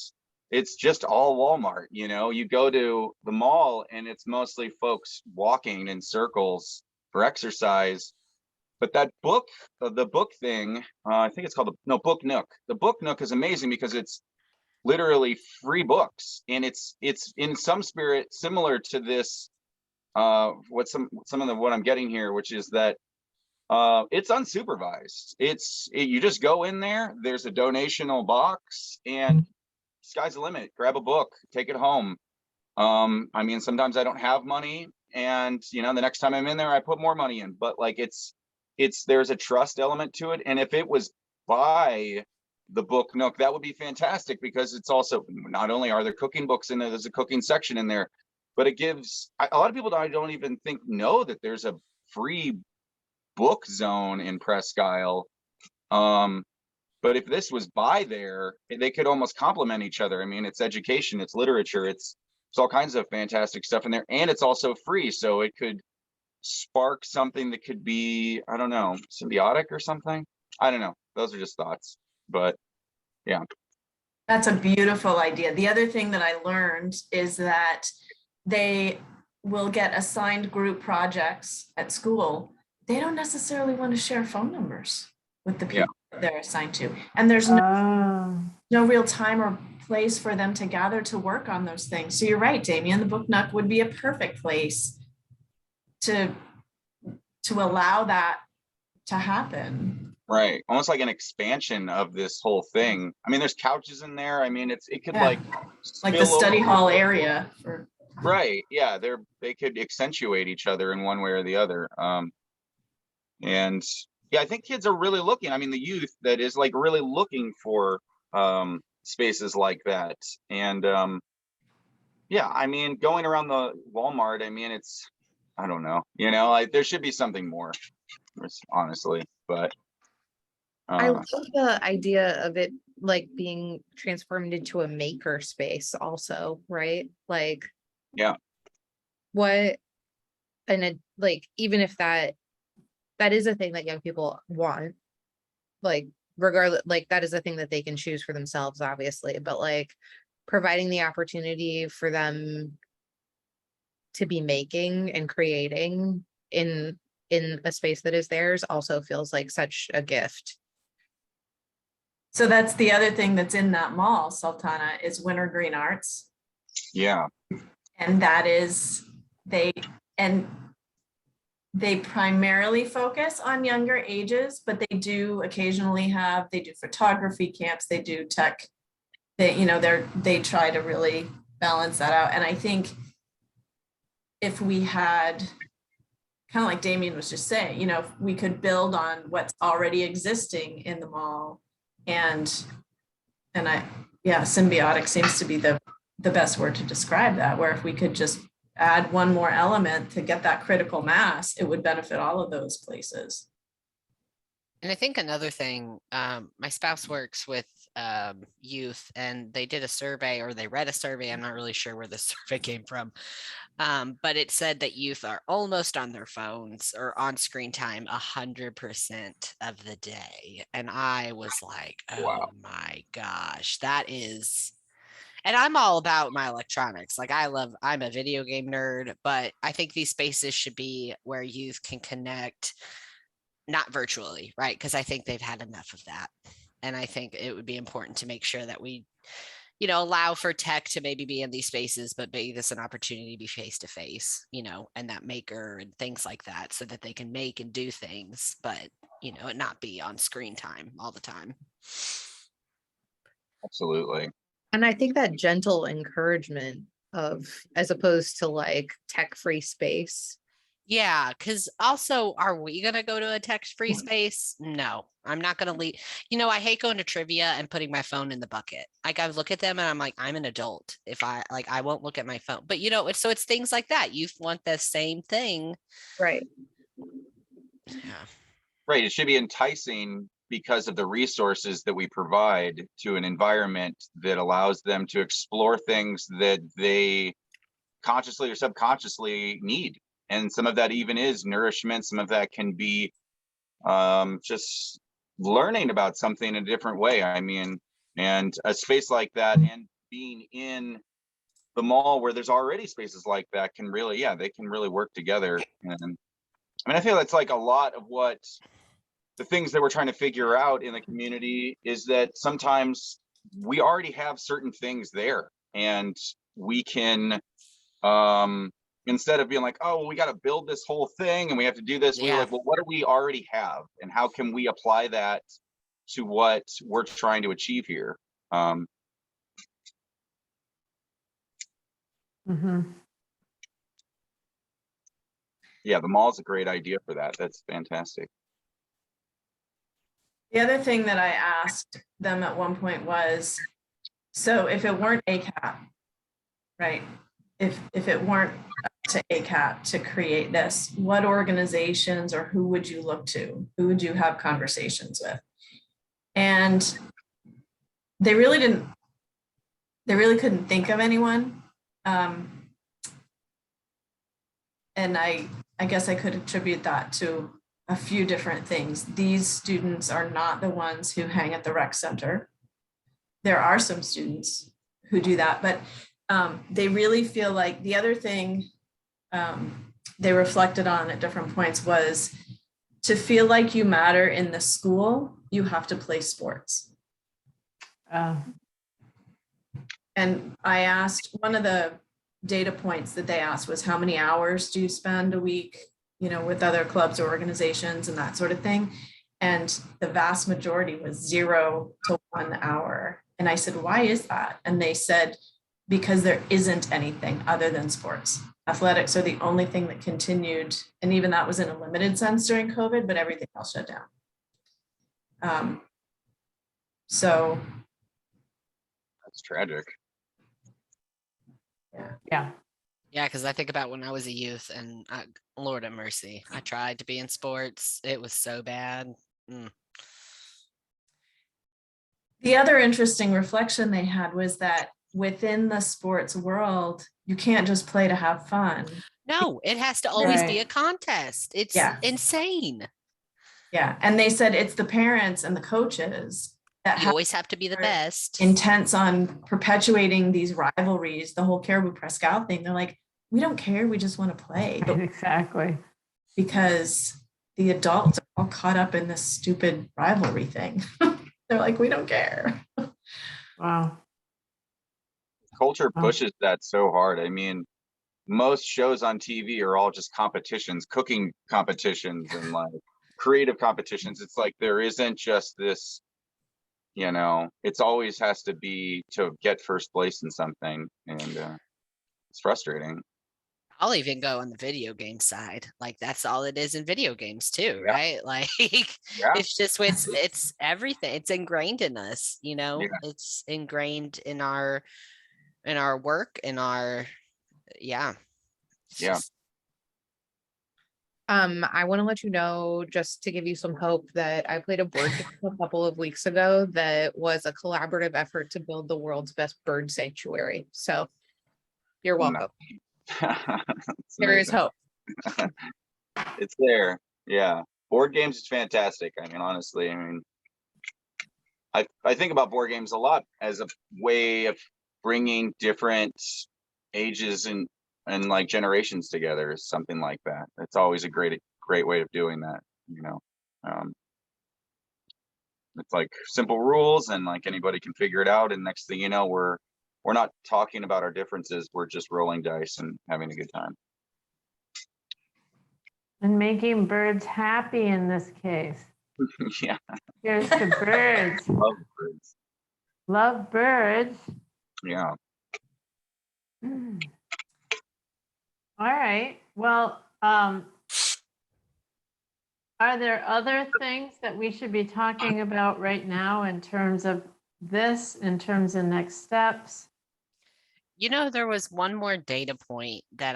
it's just all Walmart, you know. You go to the mall and it's mostly folks walking in circles for exercise. But that book, the book thing, I think it's called Book Nook. The Book Nook is amazing because it's literally free books, and it's in some spirit similar to this. What I'm getting here, which is that it's unsupervised. You just go in there. There's a donational box, and sky's the limit. Grab a book, take it home. I mean, sometimes I don't have money, and you know, the next time I'm in there, I put more money in. But like, there's a trust element to it, and if it was by the Book Nook, that would be fantastic, because it's also, not only are there cooking books in there, there's a cooking section in there, but it gives a lot of people don't even know that there's a free book zone in Presque Isle. But if this was by there, they could almost complement each other. I mean, it's education, it's literature, it's all kinds of fantastic stuff in there, and it's also free, so it could spark something that could be, I don't know, symbiotic or something. I don't know. Those are just thoughts, but yeah. That's a beautiful idea. The other thing that I learned is that they will get assigned group projects at school. They don't necessarily want to share phone numbers with the people that they're assigned to. And there's no real time or place for them to gather to work on those things. So you're right, Damien, the Book Nook would be a perfect place to allow that to happen. Right. Almost like an expansion of this whole thing. I mean, there's couches in there. I mean, it could like the study hall area for. Right. Yeah. They could accentuate each other in one way or the other. And yeah, I think kids are really looking. I mean, the youth that is like really looking for spaces like that. And yeah, I mean, going around the Walmart, I mean, I don't know, you know, like there should be something more, honestly, but. I love the idea of it like being transformed into a maker space also, right? Like, yeah. What and it, like, even if that is a thing that young people want, like, regardless, like, that is a thing that they can choose for themselves, obviously, but like providing the opportunity for them to be making and creating in a space that is theirs also feels like such a gift. So that's the other thing that's in that mall, Sultana, is Wintergreen Arts. Yeah. And that is, they primarily focus on younger ages, but they do occasionally they do photography camps, they do tech, they try to really balance that out. And I think if we had, kind of like Damien was just saying, if we could build on what's already existing in the mall, symbiotic seems to be the best word to describe that, where if we could just add one more element to get that critical mass, it would benefit all of those places. And I think another thing, my spouse works with youth, and they did a survey, or they read a survey. I'm not really sure where the survey came from. But it said that youth are almost on their phones or on screen time 100% of the day. And I was like, oh Wow. my gosh, that is. And I'm all about my electronics. Like I'm a video game nerd, but I think these spaces should be where youth can connect, not virtually, right? Because I think they've had enough of that. And I think it would be important to make sure that we, allow for tech to maybe be in these spaces, but make this an opportunity to be face to face, and that maker and things like that, so that they can make and do things, but, it not be on screen time all the time. Absolutely. And I think that gentle encouragement of, as opposed to like tech-free space. Yeah, because also, are we going to go to a text-free space? No, I'm not going to leave. I hate going to trivia and putting my phone in the bucket. Like, I look at them and I'm like, I'm an adult. If I won't look at my phone. But, it's things like that. You want the same thing. Right. Yeah. Right. It should be enticing because of the resources that we provide to an environment that allows them to explore things that they consciously or subconsciously need. And some of that even is nourishment. Some of that can be just learning about something in a different way. I mean, and a space like that, and being in the mall where there's already spaces like that can really, they can really work together. And I mean, I feel that's like a lot of what the things that we're trying to figure out in the community is that sometimes we already have certain things there, and we can, instead of being like, oh, well, we got to build this whole thing and we have to do this, we're like, well, what do we already have, and how can we apply that to what we're trying to achieve here? Yeah, the mall's a great idea for that. That's fantastic. The other thing that I asked them at one point was, so if it weren't ACAP, right? If it weren't to ACAP to create this, what organizations or who would you look to? Who would you have conversations with? And they really couldn't think of anyone. And I guess I could attribute that to a few different things. These students are not the ones who hang at the rec center. There are some students who do that, but they really feel like the other thing they reflected on at different points was, to feel like you matter in the school, you have to play sports. And I asked, one of the data points that they asked was, how many hours do you spend a week, with other clubs or organizations and that sort of thing? And the vast majority was 0 to 1 hour. And I said, why is that? And they said, because there isn't anything other than sports. Athletics are the only thing that continued. And even that was in a limited sense during COVID, but everything else shut down. So. That's tragic. Yeah. Yeah, because I think about when I was a youth, and Lord have mercy, I tried to be in sports. It was so bad. The other interesting reflection they had was that within the sports world, you can't just play to have fun. No, it has to always be Right. a contest. It's Yeah. insane. Yeah, and they said it's the parents and the coaches that You have always have to be the are best. intense on perpetuating these rivalries, the whole Caribou Prescott thing. They're like, we don't care, we just want to play. But Exactly. because the adults are all caught up in this stupid rivalry thing. They're like, we don't care. Wow. Culture Wow. pushes that so hard. I mean, most shows on TV are all just competitions, cooking competitions and like creative competitions. It's like there isn't just this, it's always has to be to get first place in something. And it's frustrating. I'll even go on the video game side. Like that's all it is in video games too, Yeah. right? Like Yeah. it's just it's everything. It's ingrained in us, Yeah. It's ingrained in our work, in our yeah. It's Yeah. just- I want to let you know, just to give you some hope, that I played a board game a couple of weeks ago that was a collaborative effort to build the world's best bird sanctuary. So you're welcome. It's There is amazing. hope. It's there. Yeah. Board games is fantastic. I mean, honestly, I think about board games a lot as a way of bringing different ages and like generations together, something like that. It's always a great way of doing that, it's like simple rules and like anybody can figure it out, and next thing you know, we're not talking about our differences, we're just rolling dice and having a good time. And making birds happy in this case. Yeah. Here's to birds. Love birds. Love birds. Yeah. All right. Well, are there other things that we should be talking about right now in terms of this, in terms of next steps? There was one more data point that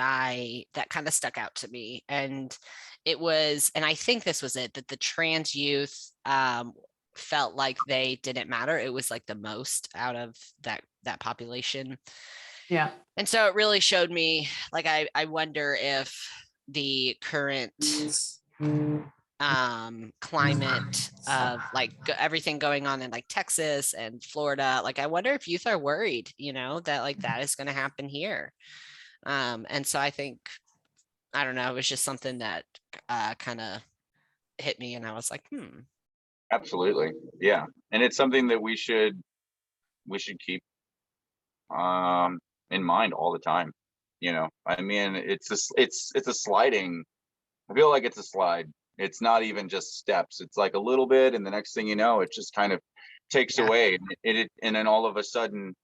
kind of stuck out to me, and it was, and I think this was it, that the trans youth felt like they didn't matter. It was like the most out of that population. Yeah. And so it really showed me, like, I wonder if the current climate of like everything going on in like Texas and Florida, like I wonder if youth are worried, that like that is going to happen here. And so I think, I don't know, it was just something that kind of hit me, and I was like, Absolutely. Yeah. And it's something that we should keep in mind all the time. I mean, it's a sliding, I feel like it's a slide. It's not even just steps. It's like a little bit, and the next thing you know, it just kind of takes away. And then all of a sudden,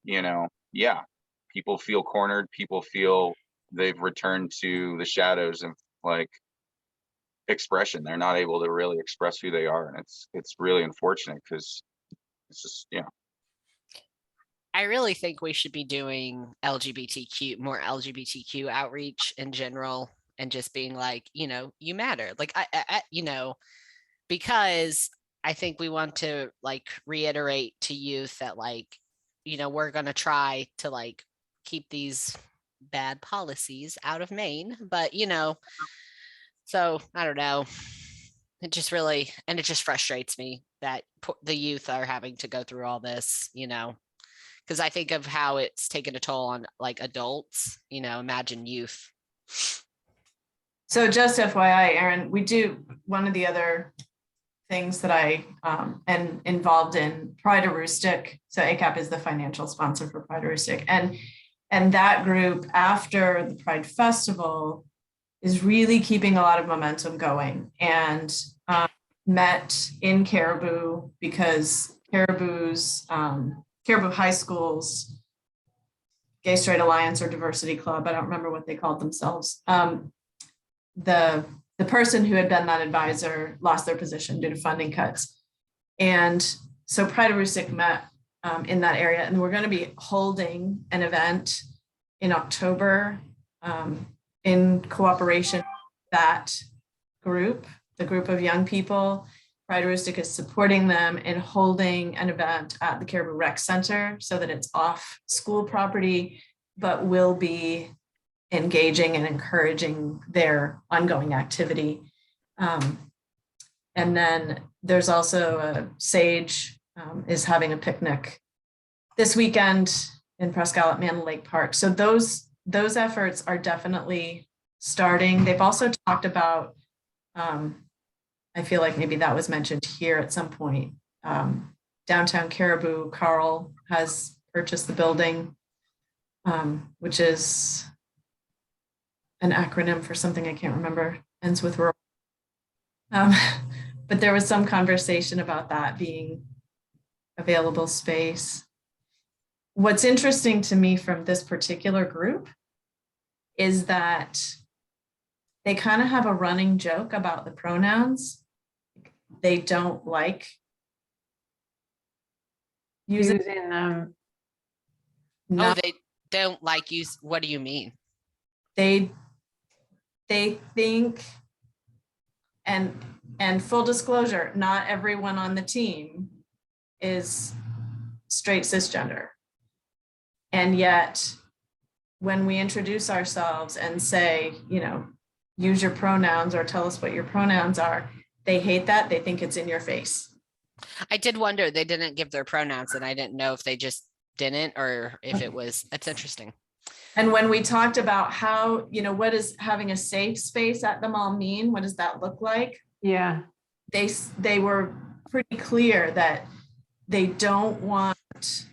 people feel cornered. People feel they've returned to the shadows of like expression. They're not able to really express who they are, and it's really unfortunate because it's just I really think we should be doing more LGBTQ outreach in general, and just being like, you matter. Like, because I think we want to like reiterate to youth that like, we're going to try to like keep these bad policies out of Maine, but so I don't know. It just really, and it just frustrates me that the youth are having to go through all this, because I think of how it's taken a toll on like adults, imagine youth. So just FYI, Erin, we do, one of the other things that I am involved in, Pride Aroostook. So ACAP is the financial sponsor for Pride Aroostook. And that group, after the Pride Festival, is really keeping a lot of momentum going, and met in Caribou because Caribou High School's Gay Straight Alliance or Diversity Club, I don't remember what they called themselves. The person who had been that advisor lost their position due to funding cuts. And so Pride Aroostook met in that area, and we're going to be holding an event in October in cooperation with that group, the group of young people. Pride Aroostook is supporting them in holding an event at the Caribou Rec Center so that it's off school property, but will be engaging and encouraging their ongoing activity. And then there's also Sage is having a picnic this weekend in Presque Isle at Manna Lake Park. So those efforts are definitely starting. They've also talked about, I feel like maybe that was mentioned here at some point, downtown Caribou. Carl has purchased the building, which is an acronym for something I can't remember, ends with rural. But there was some conversation about that being available space. What's interesting to me from this particular group is that they kind of have a running joke about the pronouns. They don't like using them. Oh, they don't like use. What do you mean? They think, and full disclosure, not everyone on the team is straight cisgender. And yet, when we introduce ourselves and say, you know, use your pronouns or tell us what your pronouns are, they hate that. They think it's in your face. I did wonder, they didn't give their pronouns, and I didn't know if they just didn't or if it was. That's interesting. And when we talked about how, you know, what does having a safe space at the mall mean? What does that look like? Yeah. They were pretty clear that they don't want,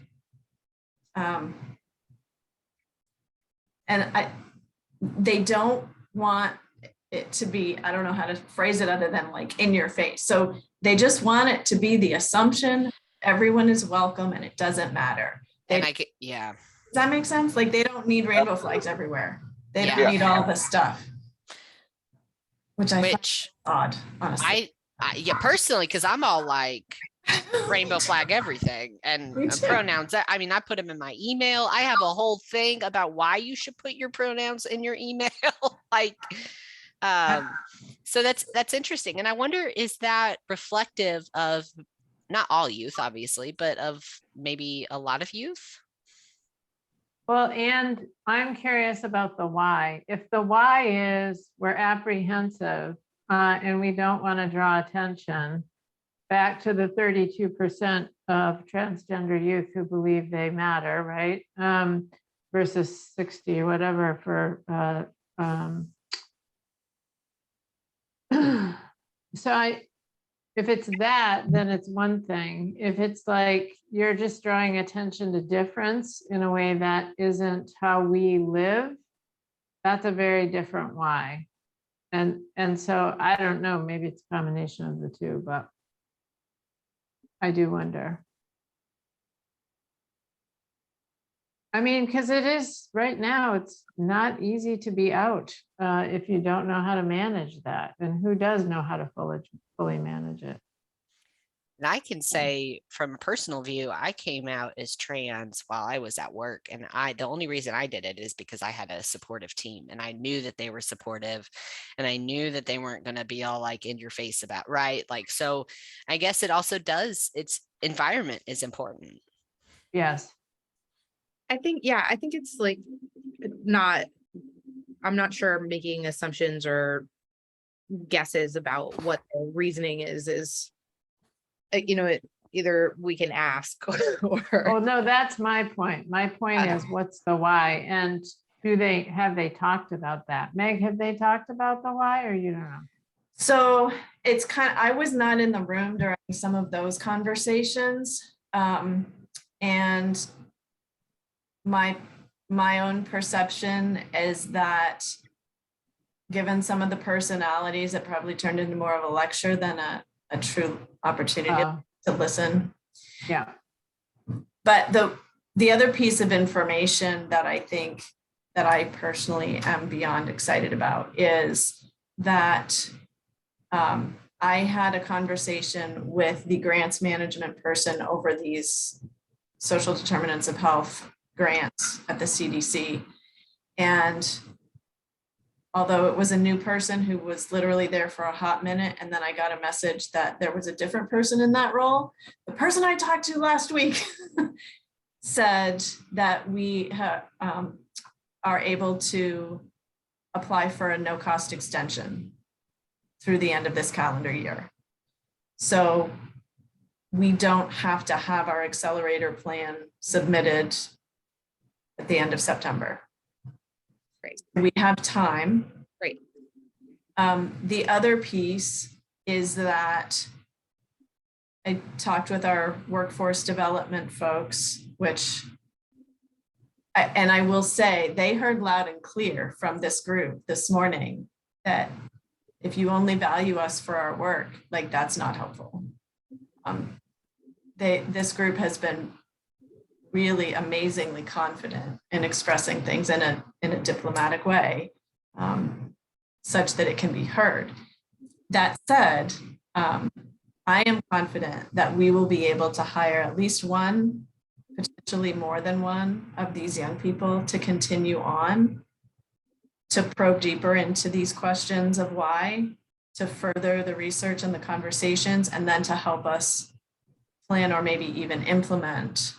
they don't want it to be, I don't know how to phrase it other than like in your face. So they just want it to be the assumption everyone is welcome and it doesn't matter. Yeah. Does that make sense? Like they don't need rainbow flags everywhere. They don't need all this stuff. Which find odd, honestly. Yeah, personally, because I'm all like rainbow flag everything and pronouns. I mean, I put them in my email. I have a whole thing about why you should put your pronouns in your email. So that's interesting. And I wonder, is that reflective of not all youth, obviously, but of maybe a lot of youth? Well, and I'm curious about the why. If the why is we're apprehensive and we don't want to draw attention, back to the 32% of transgender youth who believe they matter, right? Versus 60 or whatever for, if it's that, then it's one thing. If it's like you're just drawing attention to difference in a way that isn't how we live, that's a very different why. And so I don't know, maybe it's a combination of the two, but I do wonder. I mean, because it is right now, it's not easy to be out if you don't know how to manage that. And who does know how to fully manage it? And I can say from a personal view, I came out as trans while I was at work. And the only reason I did it is because I had a supportive team and I knew that they were supportive and I knew that they weren't going to be all like in your face about, right? Like, so I guess it also does, its environment is important. Yes. I think it's like I'm not sure making assumptions or guesses about what the reasoning is, you know, either we can ask or. Oh, no, that's my point. My point is what's the why? And have they talked about that? Meg, have they talked about the why or you don't know? So it's I was not in the room during some of those conversations. And my own perception is that given some of the personalities, it probably turned into more of a lecture than a true opportunity to listen. Yeah. But the other piece of information that I think that I personally am beyond excited about is that I had a conversation with the grants management person over these social determinants of health grants at the CDC. And although it was a new person who was literally there for a hot minute, and then I got a message that there was a different person in that role, the person I talked to last week said that we are able to apply for a no-cost extension through the end of this calendar year. So we don't have to have our accelerator plan submitted at the end of September. Great. We have time. Great. The other piece is that I talked with our workforce development folks, and I will say they heard loud and clear from this group this morning that if you only value us for our work, like that's not helpful. This group has been really amazingly confident in expressing things in a diplomatic way, such that it can be heard. That said, I am confident that we will be able to hire at least one, potentially more than one of these young people to continue on, to probe deeper into these questions of why, to further the research and the conversations, and then to help us plan or maybe even implement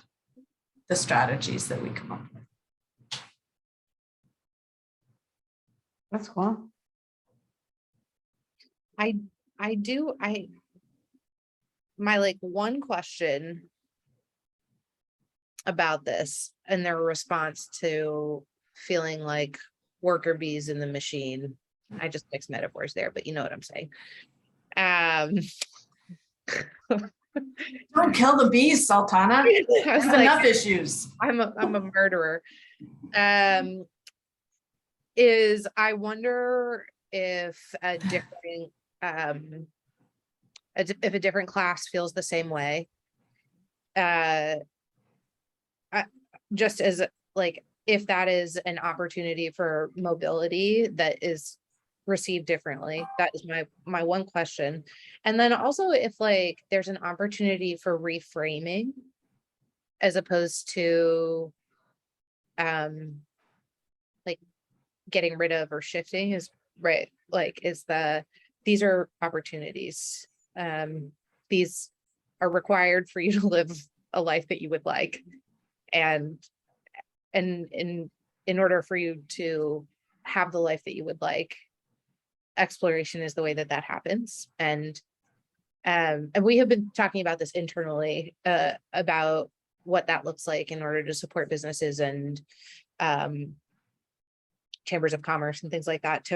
the strategies that we come up with. That's cool. My like one question about this and their response to feeling like worker bees in the machine. I just mixed metaphors there, but you know what I'm saying. Don't kill the bees, Sultana. I was Have like, enough issues. I'm a murderer. Is I wonder if a different if a different class feels the same way. Just as like if that is an opportunity for mobility that is received differently. That is my one question. And then also if like there's an opportunity for reframing as opposed to like getting rid of or shifting is right, like these are opportunities. These are required for you to live a life that you would like. And in order for you to have the life that you would like, exploration is the way that happens. And we have been talking about this internally about what that looks like in order to support businesses and chambers of commerce and things like that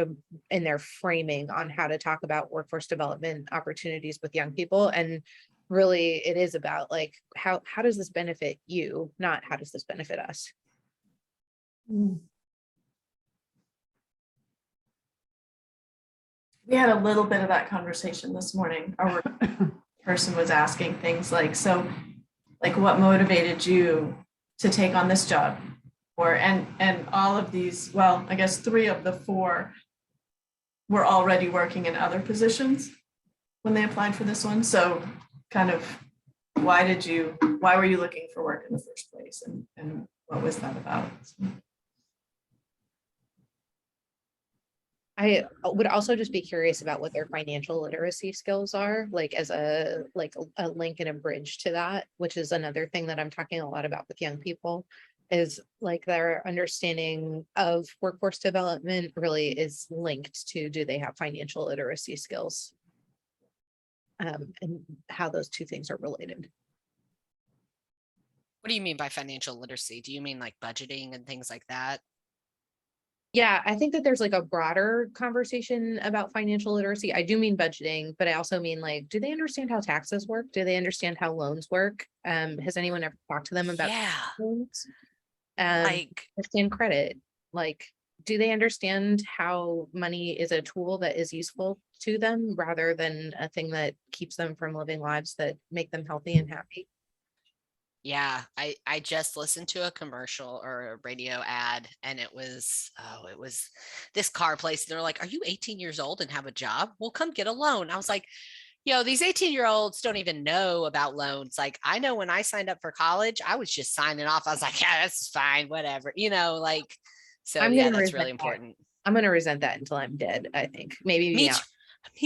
in their framing on how to talk about workforce development opportunities with young people. And really it is about like, how does this benefit you, not how does this benefit us? We had a little bit of that conversation this morning. Our work person was asking things like, so like what motivated you to take on this job? Or and all of these, well, I guess 3 of the 4 were already working in other positions when they applied for this one. So kind of why were you looking for work in the first place? And what was that about? I would also just be curious about what their financial literacy skills are, like as a link and a bridge to that, which is another thing that I'm talking a lot about with young people, is like their understanding of workforce development really is linked to, do they have financial literacy skills? And how those two things are related. What do you mean by financial literacy? Do you mean like budgeting and things like that? Yeah, I think that there's like a broader conversation about financial literacy. I do mean budgeting, but I also mean like, do they understand how taxes work? Do they understand how loans work? Has anyone ever talked to them about loans? Like Understand credit? Like, do they understand how money is a tool that is useful to them rather than a thing that keeps them from living lives that make them healthy and happy? Yeah, I just listened to a commercial or a radio ad, and it was this car place. They're like, are you 18 years old and have a job? Well, come get a loan. I was like, these 18-year-olds don't even know about loans. Like, I know when I signed up for college, I was just signing off. I was like, yeah, that's fine, whatever, like, so that's really important. I'm going to resent that until I'm dead, I think. Maybe me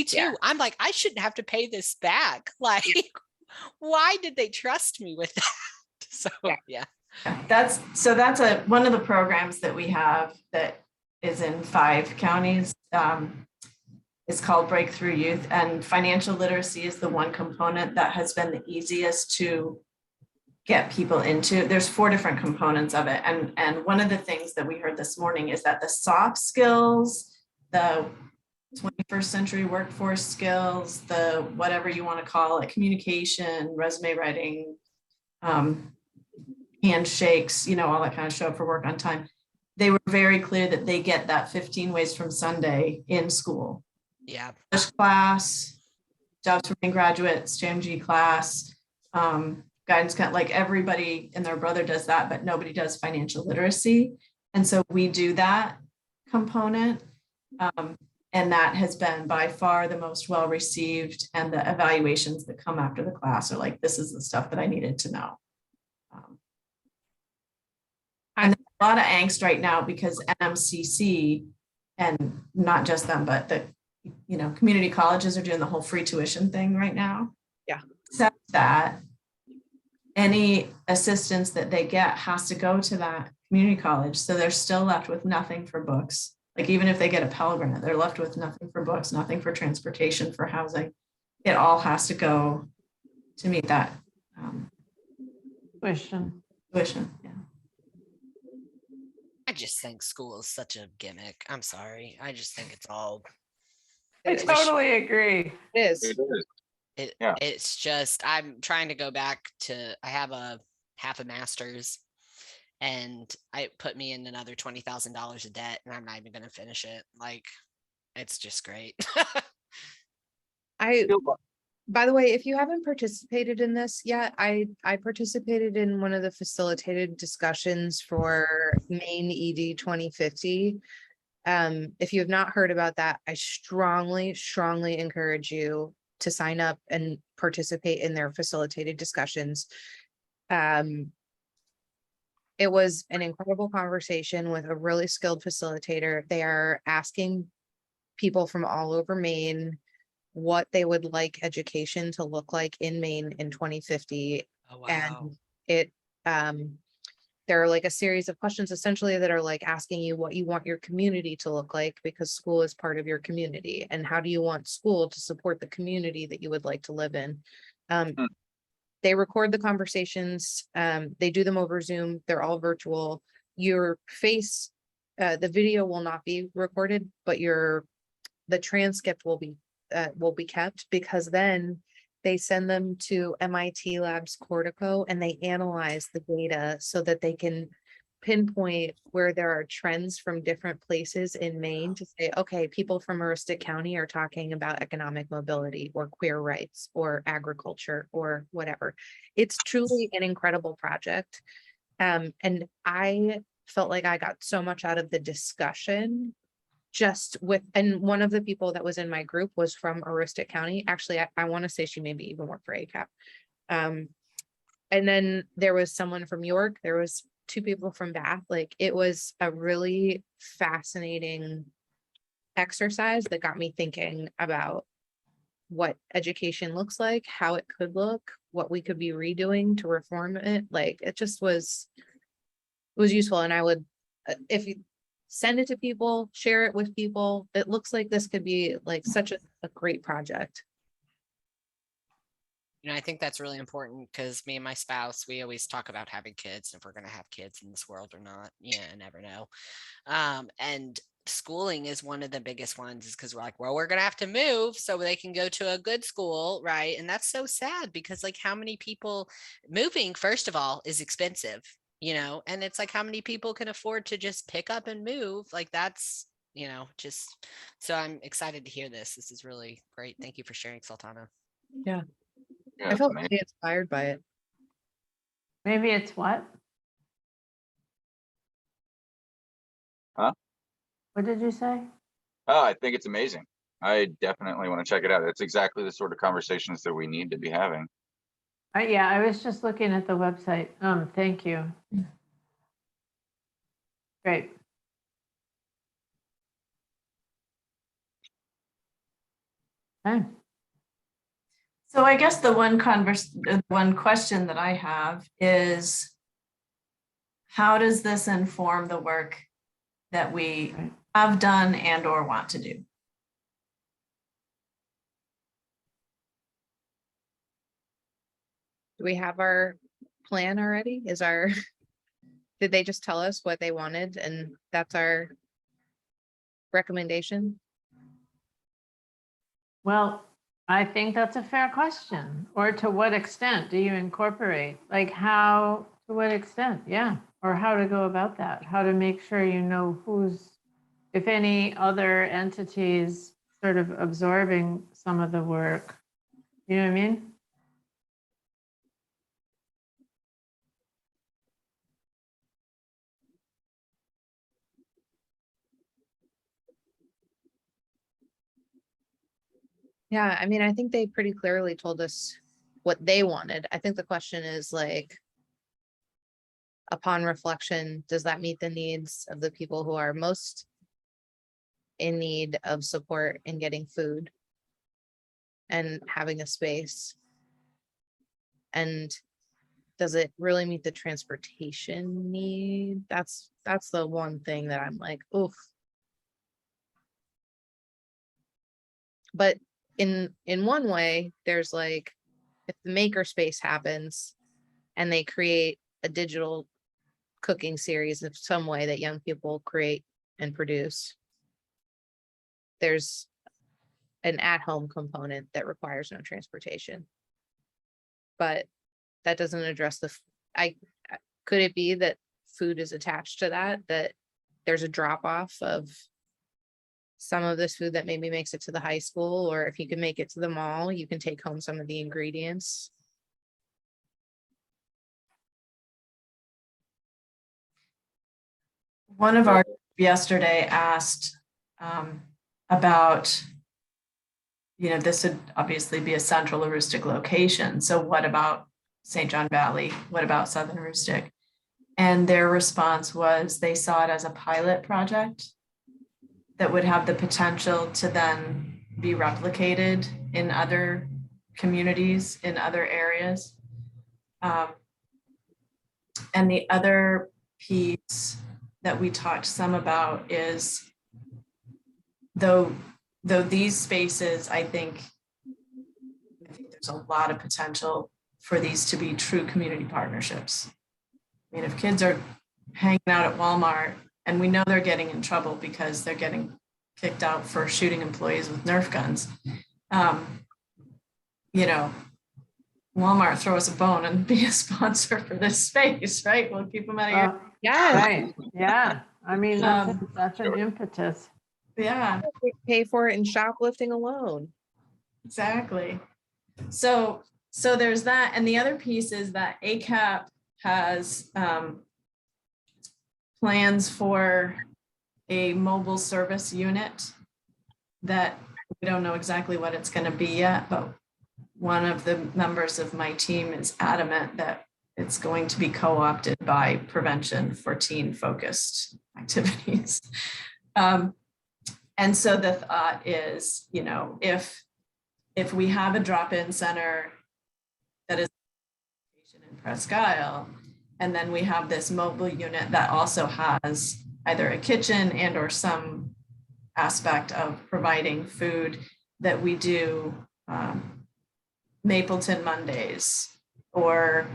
too. Yeah. I'm like, I shouldn't have to pay this back. Like, why did they trust me with that? So yeah. That's one of the programs that we have that is in 5 counties. It's called Breakthrough Youth, and financial literacy is the one component that has been the easiest to get people into. There's 4 different components of it. And one of the things that we heard this morning is that the soft skills, the 21st century workforce skills, the whatever you want to call it, communication, resume writing, handshakes, all that kind of show up for work on time. They were very clear that they get that 15 ways from Sunday in school. Yeah. Class, jobs for main graduates, JMG class, guidance, like everybody and their brother does that, but nobody does financial literacy. And so we do that component. And that has been by far the most well-received, and the evaluations that come after the class are like, this is the stuff that I needed to know. And there's a lot of angst right now because NMCC, and not just them, but the community colleges are doing the whole free tuition thing right now. Yeah. Except that any assistance that they get has to go to that community college. So they're still left with nothing for books. Like even if they get a Pell Grant, they're left with nothing for books, nothing for transportation, for housing. It all has to go to meet that Tuition. Yeah. I just think school is such a gimmick. I'm sorry. I just think it's all. I totally agree. It is. It's just, I'm trying to go back to, I have a half a master's, and it put me in another $20,000 of debt, and I'm not even going to finish it. Like, it's just great. By the way, if you haven't participated in this yet, I participated in one of the facilitated discussions for Maine ED 2050. If you have not heard about that, I strongly encourage you to sign up and participate in their facilitated discussions. It was an incredible conversation with a really skilled facilitator. They are asking people from all over Maine what they would like education to look like in Maine in 2050. Oh, wow. And it, there are like a series of questions essentially that are like asking you what you want your community to look like, because school is part of your community, and how do you want school to support the community that you would like to live in. They record the conversations, they do them over Zoom, they're all virtual. Your face, the video will not be recorded, but the transcript will be kept, because then they send them to MIT Labs Cortico and they analyze the data so that they can pinpoint where there are trends from different places in Maine to say, okay, people from Aroostook County are talking about economic mobility or queer rights or agriculture or whatever. It's truly an incredible project. And I felt like I got so much out of the discussion and one of the people that was in my group was from Aroostook County. Actually, I want to say she maybe even worked for ACAP. And then there was someone from York. There was 2 people from Bath. Like, it was a really fascinating exercise that got me thinking about what education looks like, how it could look, what we could be redoing to reform it. Like, it was useful. And I would, if you send it to people, share it with people. It looks like this could be like such a great project. I think that's really important, because me and my spouse, we always talk about having kids, if we're going to have kids in this world or not. Yeah, I never know. And schooling is one of the biggest ones, is because we're like, well, we're going to have to move so they can go to a good school, right? And that's so sad, because like, how many people moving, first of all, is expensive, and it's like, how many people can afford to just pick up and move? Like, that's, just, so I'm excited to hear this. This is really great. Thank you for sharing, Sultana. Yeah. I felt really inspired by it. Maybe it's what? Huh? What did you say? Oh, I think it's amazing. I definitely want to check it out. It's exactly the sort of conversations that we need to be having. Yeah, I was just looking at the website. Thank you. Great. Okay. So I guess the one question that I have is, how does this inform the work that we Right. have done and or want to do? Do we have our plan already? Did they just tell us what they wanted and that's our recommendation? Well, I think that's a fair question. Or to what extent do you incorporate? Like how, to what extent? Yeah. Or how to go about that? How to make sure you know who's, if any other entities sort of absorbing some of the work. You know what I mean? Yeah, I mean, I think they pretty clearly told us what they wanted. I think the question is like, upon reflection, does that meet the needs of the people who are most in need of support in getting food and having a space? And does it really meet the transportation need? That's the one thing that I'm like, oof. But in one way, there's like, if the makerspace happens and they create a digital cooking series of some way that young people create and produce, there's an at-home component that requires no transportation. But that doesn't address could it be that food is attached to that there's a drop off of some of this food that maybe makes it to the high school, or if you can make it to the mall, you can take home some of the ingredients. One of our yesterday asked about, this would obviously be a central heuristic location. So what about St. John Valley? What about Southern Heuristic? And their response was they saw it as a pilot project that would have the potential to then be replicated in other communities, in other areas. And the other piece that we talked some about is, though these spaces, I think there's a lot of potential for these to be true community partnerships. I mean, if kids are hanging out at Walmart and we know they're getting in trouble because they're getting kicked out for shooting employees with Nerf guns, Walmart, throw us a bone and be a sponsor for this space, right? We'll keep them out of here. Yeah, Right. Yeah. I mean, that's an impetus. Yeah, pay for it in shoplifting alone. exactly. So there's that. And the other piece is that ACAP has plans for a mobile service unit that we don't know exactly what it's going to be yet, but one of the members of my team is adamant that it's going to be co-opted by prevention for teen-focused activities. And so the thought is, if we have a drop-in center that is in Presque Isle, and then we have this mobile unit that also has either a kitchen and or some aspect of providing food, that we do Mapleton Mondays or,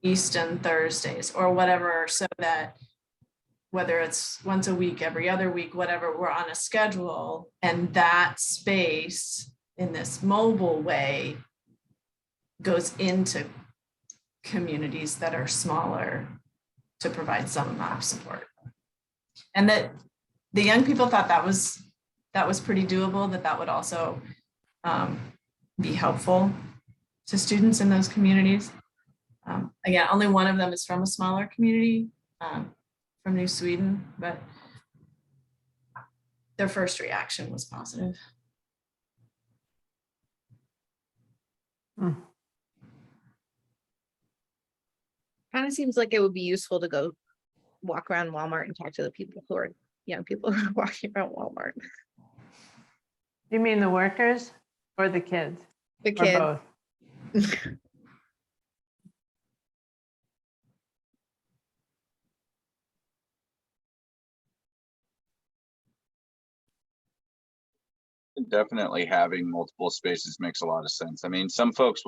Easton Thursdays or whatever, so that whether it's once a week, every other week, whatever, we're on a schedule, and that space in this mobile way goes into communities that are smaller to provide some amount of support. And that the young people thought that was pretty doable, that would also be helpful to students in those communities. Again, only one of them is from a smaller community, from New Sweden, but their first reaction was positive. Kind of seems like it would be useful to go walk around Walmart and talk to the people who are young people who are walking around Walmart. You mean the workers or the kids? The Or kids. both? definitely having multiple spaces makes a lot of sense. I mean, some folks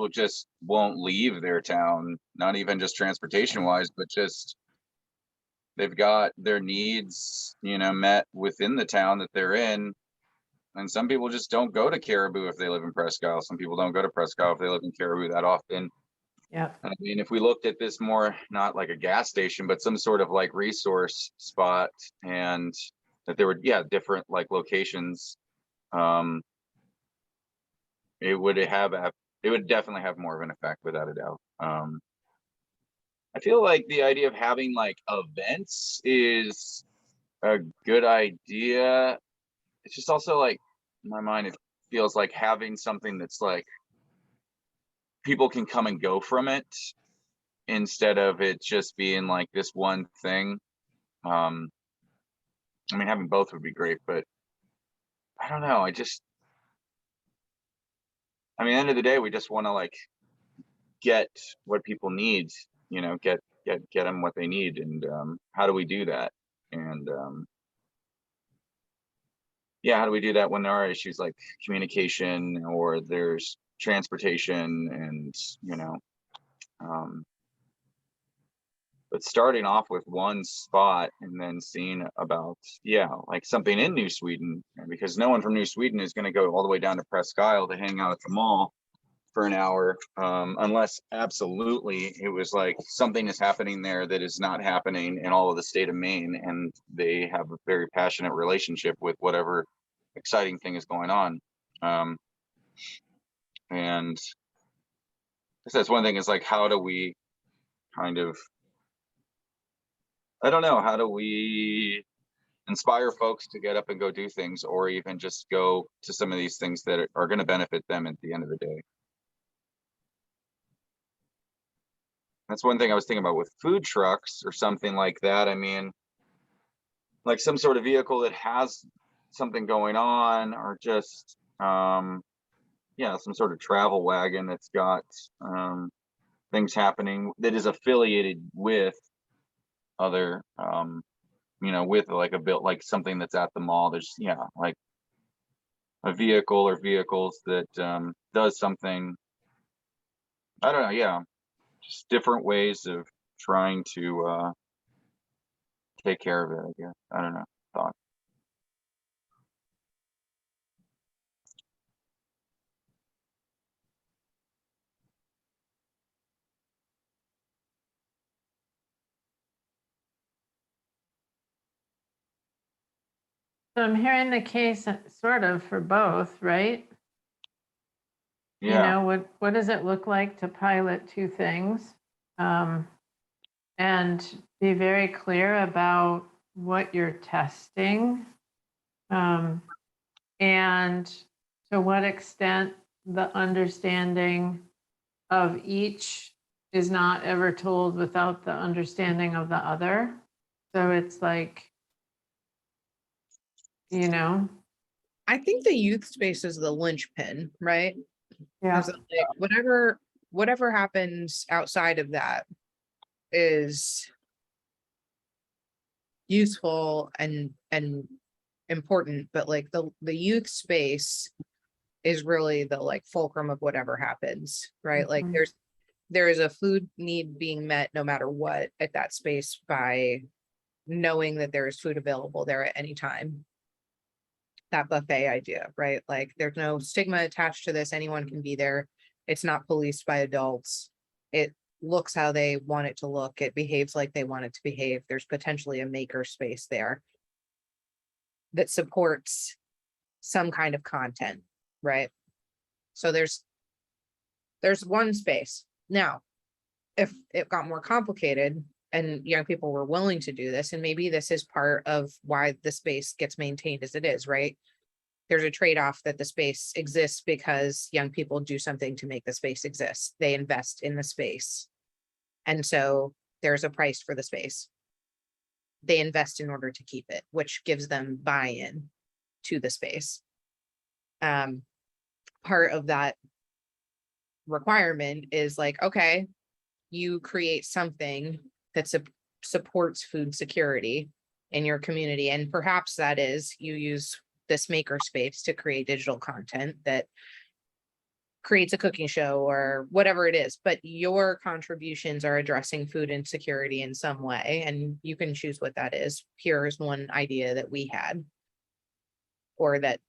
won't leave their town, not even just transportation wise, but just they've got their needs, met within the town that they're in. And some people just don't go to Caribou if they live in Presque Isle. Some people don't go to Presque Isle if they live in Caribou that often. Yeah. I mean, if we looked at this more, not like a gas station, but some sort of like resource spot, and that there were, different like locations, it would definitely have more of an effect without a doubt. I feel like the idea of having like events is a good idea. It's just also like, in my mind, it feels like having something that's like people can come and go from it instead of it just being like this one thing. I mean, having both would be great, but I don't know. I mean, at the end of the day, we just want to like get what people need, get them what they need. And how do we do that? And how do we do that when there are issues like communication or there's transportation and, but starting off with one spot and then seeing about, like something in New Sweden, because no one from New Sweden is going to go all the way down to Presque Isle to hang out at the mall for an hour, unless absolutely it was like something is happening there that is not happening in all of the state of Maine, and they have a very passionate relationship with whatever exciting thing is going on. And that's one thing, is like, how do we kind of, I don't know, how do we inspire folks to get up and go do things, or even just go to some of these things that are going to benefit them at the end of the day? That's one thing I was thinking about with food trucks or something like that. I mean, like some sort of vehicle that has something going on, or just, some sort of travel wagon that's got things happening that is affiliated with other, with like a built, like something that's at the mall. There's, like a vehicle or vehicles that does something. I don't know. Just different ways of trying to take care of it, I guess. I don't know. Thought. So I'm hearing the case sort of for both, right? Yeah. What does it look like to pilot two things? And be very clear about what you're testing. And to what extent the understanding of each is not ever told without the understanding of the other. So it's like, I think the youth space is the linchpin, right? yeah. 'Cause, like, whatever happens outside of that is useful and important, but like the youth space is really the like fulcrum of whatever happens, right? Like Mhm. there is a food need being met no matter what at that space by knowing that there is food available there at any time. That buffet idea, right? Like there's no stigma attached to this. Anyone can be there. It's not policed by adults. It looks how they want it to look. It behaves like they want it to behave. There's potentially a maker space there that supports some kind of content, right? So there's one space. Now, if it got more complicated and young people were willing to do this, and maybe this is part of why the space gets maintained as it is, right? There's a trade-off that the space exists because young people do something to make the space exist. They invest in the space. And so there's a price for the space. They invest in order to keep it, which gives them buy-in to the space. Part of that requirement is like, okay, you create something that supports food security in your community. And perhaps that is you use this maker space to create digital content that creates a cooking show or whatever it is, but your contributions are addressing food insecurity in some way, and you can choose what that is. Here's one idea that we had, or that,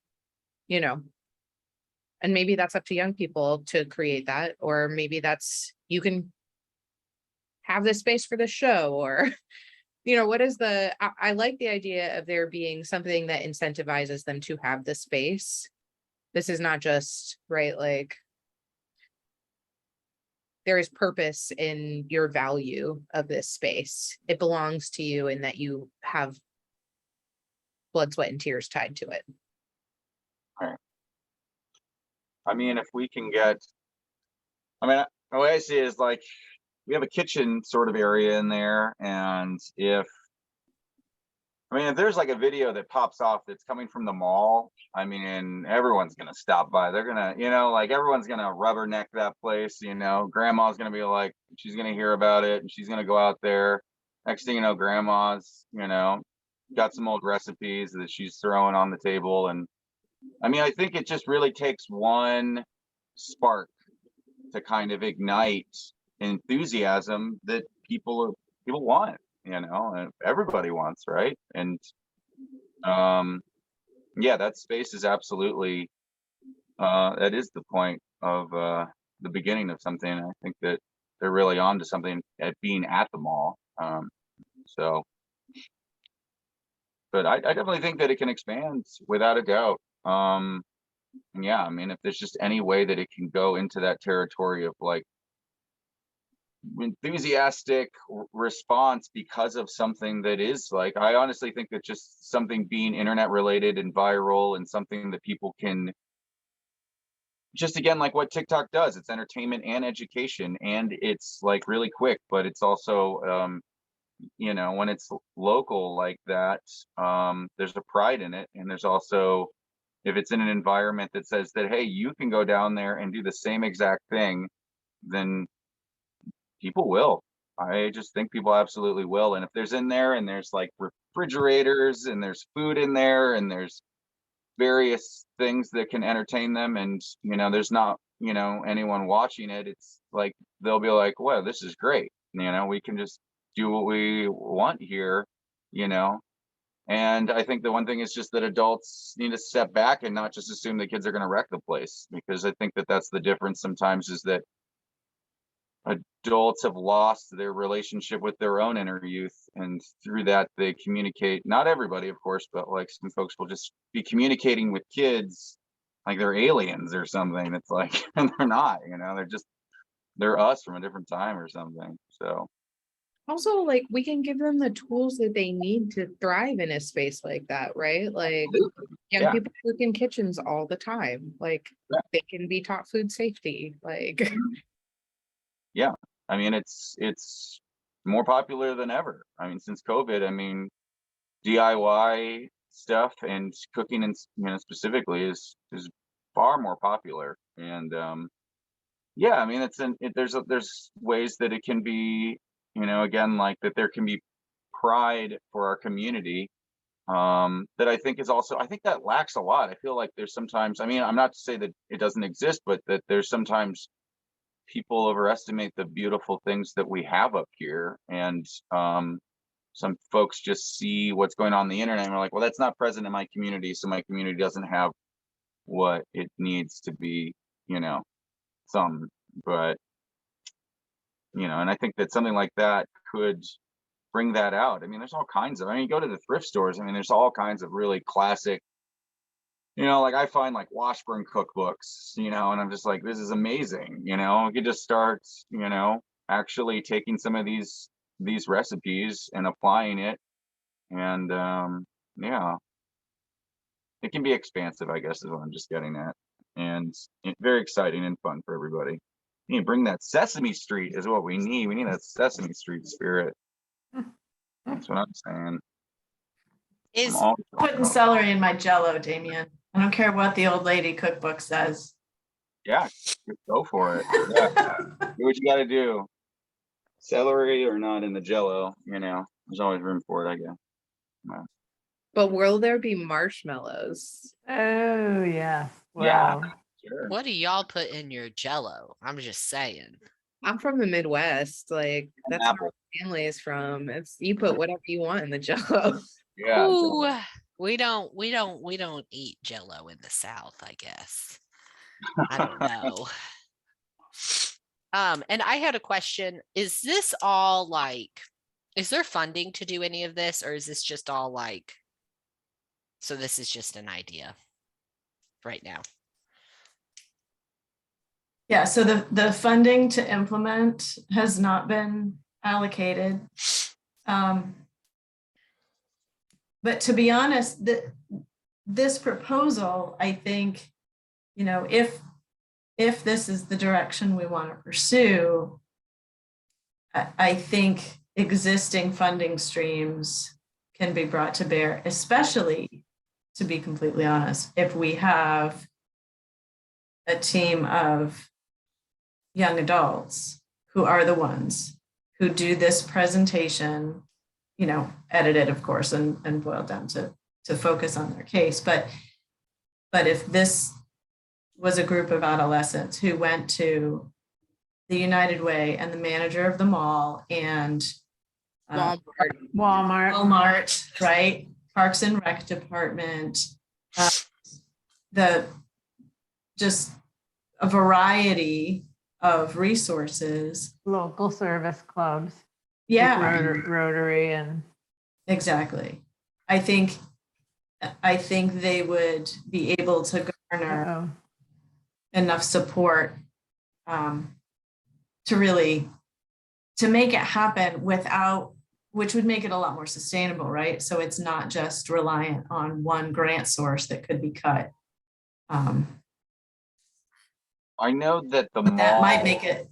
you know, and maybe that's up to young people to create that, or maybe that's, you can have this space for the show, or, you know, what is I like the idea of there being something that incentivizes them to have the space. This is not just, right, like, there is purpose in your value of this space. It belongs to you, and that you have blood, sweat, and tears tied to it. I mean, if we can get, I mean, the way I see it is like, we have a kitchen sort of area in there, and if there's like a video that pops off that's coming from the mall, I mean, everyone's gonna stop by. They're gonna, like, everyone's gonna rubberneck that place. Grandma's gonna be like, she's gonna hear about it, and she's gonna go out there. Next thing you know, grandma's, got some old recipes that she's throwing on the table. And I mean, I think it just really takes one spark to kind of ignite enthusiasm that people want, and everybody wants, right? And yeah, that space is absolutely that is the point of the beginning of something. I think that they're really on to something at being at the mall. So but I definitely think that it can expand without a doubt. And yeah, I mean, if there's just any way that it can go into that territory of like enthusiastic response because of something that is like, I honestly think that just something being internet related and viral and something that people can just, again, like what TikTok does, it's entertainment and education, and it's like really quick, but it's also when it's local like that, there's a pride in it. And there's also, if it's in an environment that says that, hey, you can go down there and do the same exact thing, then people will. I just think people absolutely will. And if there's in there and there's like refrigerators and there's food in there and there's various things that can entertain them, and there's not anyone watching it, it's like they'll be like, well, this is great, we can just do what we want here. And I think the one thing is just that adults need to step back and not just assume that kids are going to wreck the place, because I think that that's the difference sometimes, is that adults have lost their relationship with their own inner youth, and through that they communicate, not everybody of course, but like some folks will just be communicating with kids like they're aliens or something. It's like, and they're not, they're us from a different time or something. So Also, like, we can give them the tools that they need to thrive in a space like that, right? Like, young people cook in kitchens all the time. Like, they can be taught food safety. Like, yeah, I mean, it's more popular than ever. I mean, since COVID, I mean, DIY stuff and cooking, and specifically is far more popular. And yeah, I mean, there's ways that it can be, again, like that there can be pride for our community, that I think is also, I think that lacks a lot. I feel like there's sometimes, I mean, I'm not to say that it doesn't exist, but that there's sometimes people overestimate the beautiful things that we have up here. And some folks just see what's going on the internet and we're like, well, that's not present in my community, so my community doesn't have what it needs to be, some. But and I think that something like that could bring that out. I mean, there's all kinds of, I mean, you go to the thrift stores, I mean, there's all kinds of really classic, like I find like Washburn cookbooks, and I'm just like, this is amazing. We could just start, actually taking some of these recipes and applying it. And yeah, it can be expansive, I guess, is what I'm just getting at. And very exciting and fun for everybody. You need to bring that Sesame Street is what we need. We need that Sesame Street spirit. That's what I'm saying. I'm putting celery in my Jell-O, Damien. I don't care what the old lady cookbook says. Yeah, go for it. Yeah. Do what you got to do. Celery or not in the Jell-O, there's always room for it, I guess. But will there be marshmallows? Oh, yeah. Yeah. Well, Sure. What do y'all put in your jello? I'm just saying. I'm from the Midwest. Like that's where Apple. my family is from. It's you put whatever you want in the jello. Yeah. Ooh, we don't eat jello in the South, I guess. I don't know. And I had a question. Is this all like, is there funding to do any of this, or is this just all like, so this is just an idea right now? Yeah, so the funding to implement has not been allocated. But to be honest, this proposal, I think, if this is the direction we want to pursue, I think existing funding streams can be brought to bear, especially, to be completely honest, if we have a team of young adults who are the ones who do this presentation, edited, of course, and boiled down to focus on their case. But if this was a group of adolescents who went to the United Way and the manager of the mall and Walmart, right? Parks and Rec Department, just a variety of resources. local service clubs. Yeah, Rotary and. exactly. I think they would be able to garner enough support to make it happen which would make it a lot more sustainable, right? So it's not just reliant on one grant source that could be cut. I know that the That mall might make it.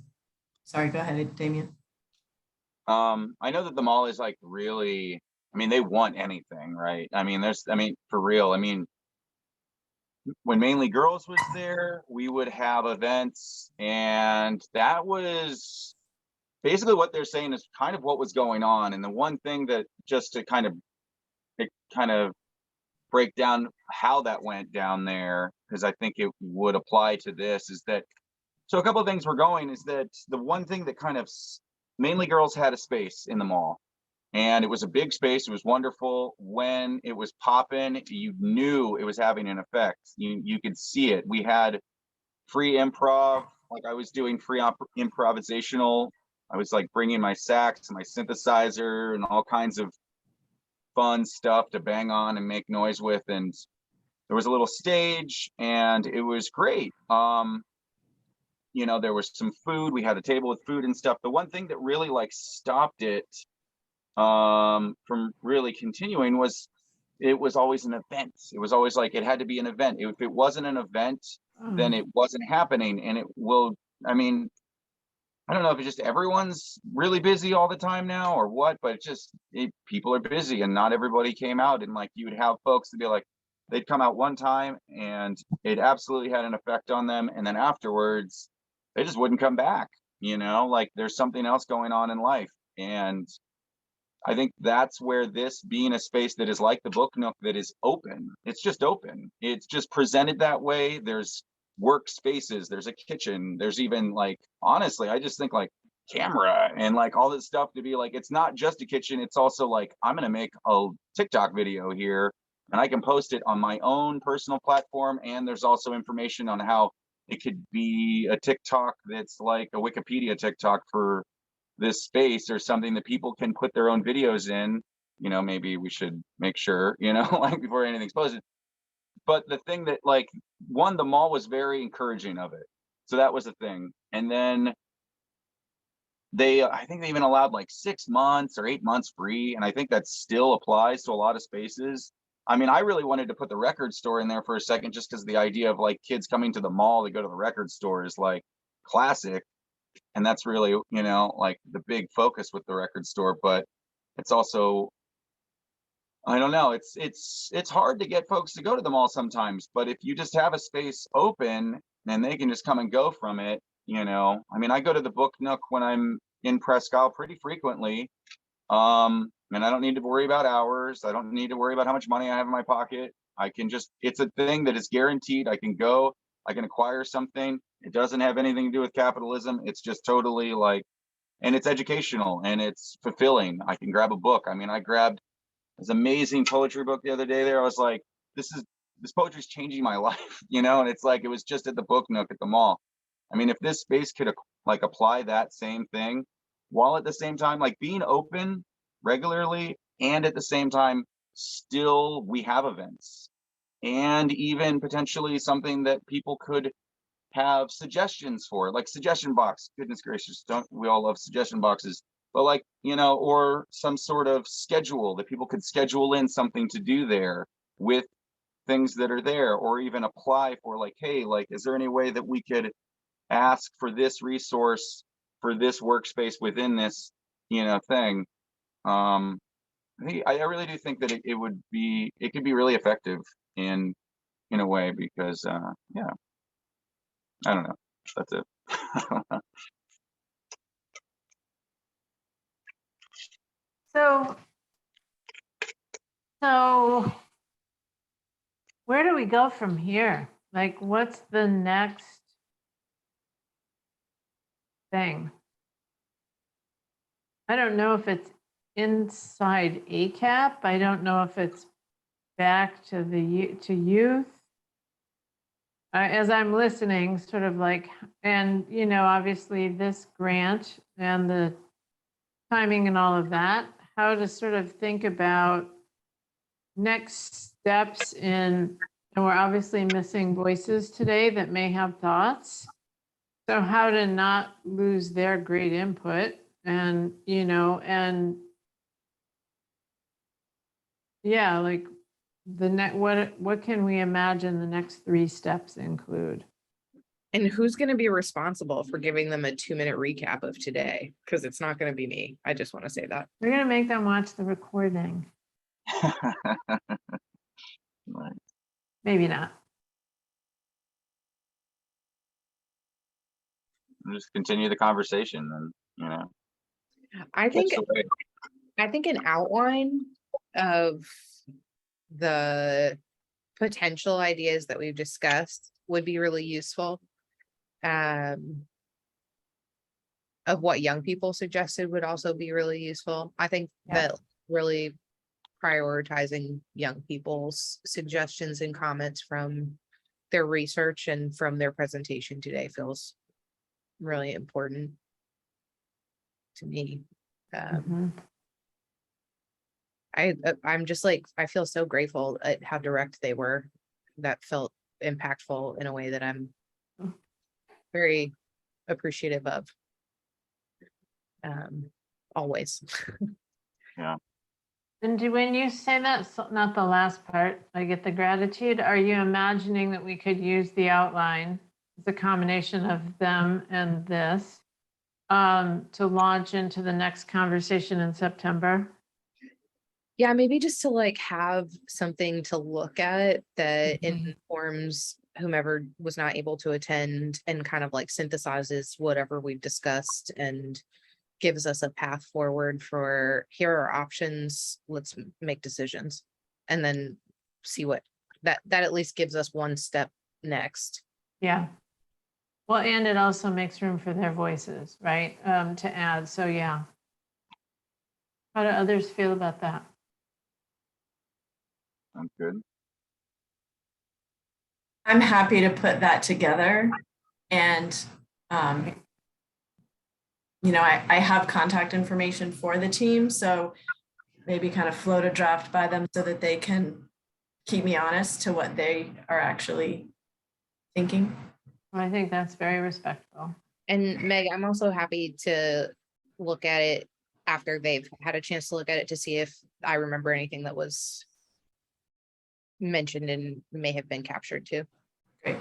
Sorry, go ahead, Damien. I know that the mall is like really, they want anything, right? For real. When Mainly Girls was there, we would have events, and that was basically what they're saying is kind of what was going on. And the one thing that, just to kind of break down how that went down there, because I think it would apply to this, is that, so a couple of things were going, is that the one thing that kind of, Mainly Girls had a space in the mall, and it was a big space. It was wonderful. When it was popping, you knew it was having an effect. You could see it. We had free improv, like I was doing free improvisational. I was like bringing my sax and my synthesizer and all kinds of fun stuff to bang on and make noise with. And there was a little stage, and it was great. There was some food. We had a table with food and stuff. The one thing that really stopped it from really continuing was it was always an event. It was always like it had to be an event. If it wasn't an event, then it wasn't happening. And it will, I don't know if it's just everyone's really busy all the time now or what, but people are busy, and not everybody came out. And you would have folks to be like, they'd come out one time and it absolutely had an effect on them. And then afterwards, they just wouldn't come back, there's something else going on in life. And I think that's where this being a space that is like the Book Nook, that is open, it's just open. It's just presented that way. There's workspaces, there's a kitchen, there's even honestly, I just think camera and all this stuff to be it's not just a kitchen. It's also I'm going to make a TikTok video here, and I can post it on my own personal platform. And there's also information on how it could be a TikTok that's like a Wikipedia TikTok for this space, or something that people can put their own videos in. Maybe we should make sure, before anything's posted. But the thing that the mall was very encouraging of it. So that was the thing. And then I think they even allowed 6 months or 8 months free. And I think that still applies to a lot of spaces. I really wanted to put the record store in there for a second, just because the idea of kids coming to the mall to go to the record store is classic. And that's really, the big focus with the record store. But it's also, I don't know, it's hard to get folks to go to the mall sometimes. But if you just have a space open and they can just come and go from it, I go to the Book Nook when I'm in Presque Isle pretty frequently. And I don't need to worry about hours. I don't need to worry about how much money I have in my pocket. I can just, it's a thing that is guaranteed. I can go, I can acquire something. It doesn't have anything to do with capitalism. It's just totally like, and it's educational and it's fulfilling. I can grab a book. I mean, I grabbed this amazing poetry book the other day there. I was like, this poetry is changing my life, you know? And it's like, it was just at the book nook at the mall. I mean, if this space could like apply that same thing while at the same time, like being open regularly, and at the same time, still we have events and even potentially something that people could have suggestions for, like suggestion box. Goodness gracious, don't we all love suggestion boxes? But like, you know, or some sort of schedule that people could schedule in something to do there with things that are there, or even apply for like, hey, like, is there any way that we could ask for this resource for this workspace within this, you know, thing. I really do think that it could be really effective in a way, because yeah, I don't know, that's it. So where do we go from here? Like, what's the next thing? I don't know if it's inside ACAP. I don't know if it's back to youth. As I'm listening, sort of like, and you know, obviously this grant and the timing and all of that, how to sort of think about next steps in, and we're obviously missing voices today that may have thoughts. So how to not lose their great input, and, you know, and yeah, like what can we imagine the next 3 steps include? And who's going to be responsible for giving them a 2-minute recap of today? Because it's not going to be me. I just want to say that. We're going to make them watch the recording. Right. Maybe not. Just continue the conversation, and you know, I think that's the way. an outline of the potential ideas that we've discussed would be really useful. Of what young people suggested would also be really useful. I think that really prioritizing young people's suggestions and comments from their research and from their presentation today feels really important to me. I'm just like, I feel so grateful at how direct they were. That felt impactful in a way that I'm very appreciative of. Always. Yeah. And when you say that, not the last part, I get the gratitude, are you imagining that we could use the outline, the combination of them and this, to launch into the next conversation in September? Yeah, maybe just to like have something to look at that informs whomever was not able to attend, and kind of like synthesizes whatever we've discussed and gives us a path forward for, here are options, let's make decisions, and then see what that at least gives us one step next. Yeah. Well, and it also makes room for their voices, right? To add. So yeah. How do others feel about that? Sounds good. I'm happy to put that together, and you know, I have contact information for the team, so maybe kind of float a draft by them so that they can keep me honest to what they are actually thinking. I think that's very respectful. And Meg, I'm also happy to look at it after they've had a chance to look at it to see if I remember anything that was mentioned and may have been captured too. Great.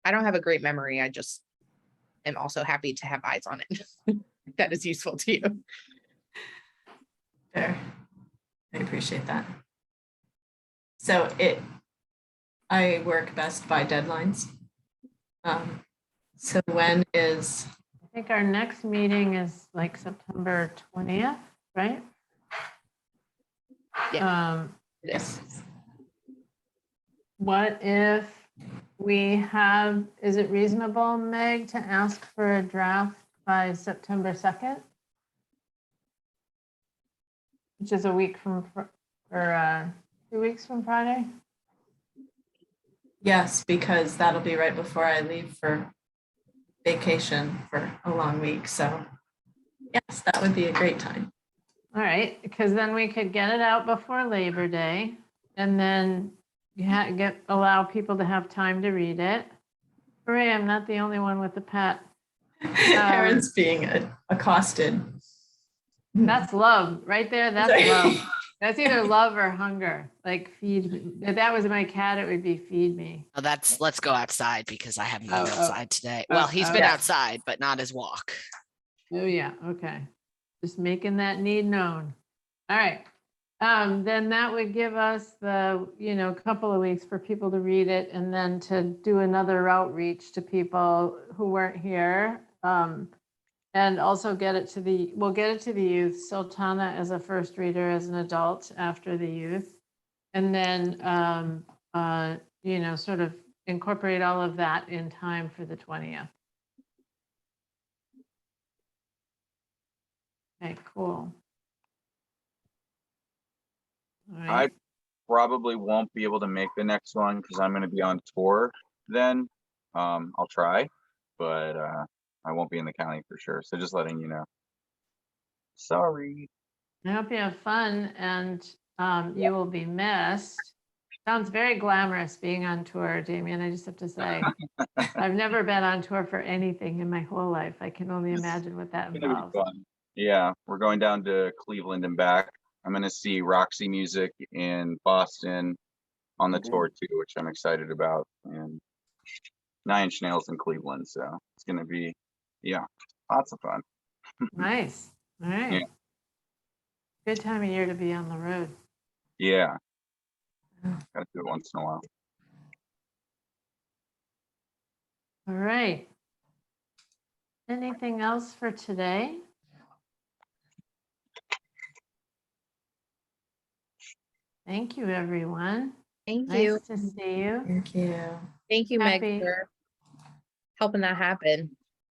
I don't have a great memory. I just am also happy to have eyes on it. That is useful to you. Fair. I appreciate that. So I work best by deadlines. So when is, I think our next meeting is like September 20th, right? yes, What if we have, is it reasonable, Meg, to ask for a draft by September 2nd? Which is a week from, or 2 weeks from Friday? yes, because that'll be right before I leave for vacation for a long week. So yes, that would be a great time. All right, because then we could get it out before Labor Day and then allow people to have time to read it. Hooray, I'm not the only one with the pet. Aaron's being accosted. That's love right there. That's Sorry. love. That's either love or hunger. Like feed me. If that was my cat, it would be feed me. Oh, let's go outside because I haven't been Oh, outside today. Well, he's been okay. outside, but not his walk. Oh, yeah. Okay. Just making that need known. All right. Then that would give us the, couple of weeks for people to read it and then to do another outreach to people who weren't here. And also we'll get it to the youth. Sultana as a first reader as an adult after the youth. And then, sort of incorporate all of that in time for the 20th. Okay, cool. All I right. probably won't be able to make the next one because I'm going to be on tour then. I'll try, but I won't be in the county for sure. So just letting you know. Sorry. I hope you have fun and you will be missed. Sounds very glamorous being on tour, Damien. I just have to say, I've never been on tour for anything in my whole life. I can only imagine what that It's gonna be involves. fun. Yeah, we're going down to Cleveland and back. I'm gonna see Roxy Music in Boston on the Okay. tour too, which I'm excited about, and 9 Inch Nails in Cleveland. So it's gonna be, lots of fun. Nice. All right. Yeah. Good time of year to be on the road. Yeah, gotta do it once in a while. All right. Anything else for today? Thank you, everyone. Thank Nice you. to see you. Thank you. Thank you, Meg, Happy- for helping that happen.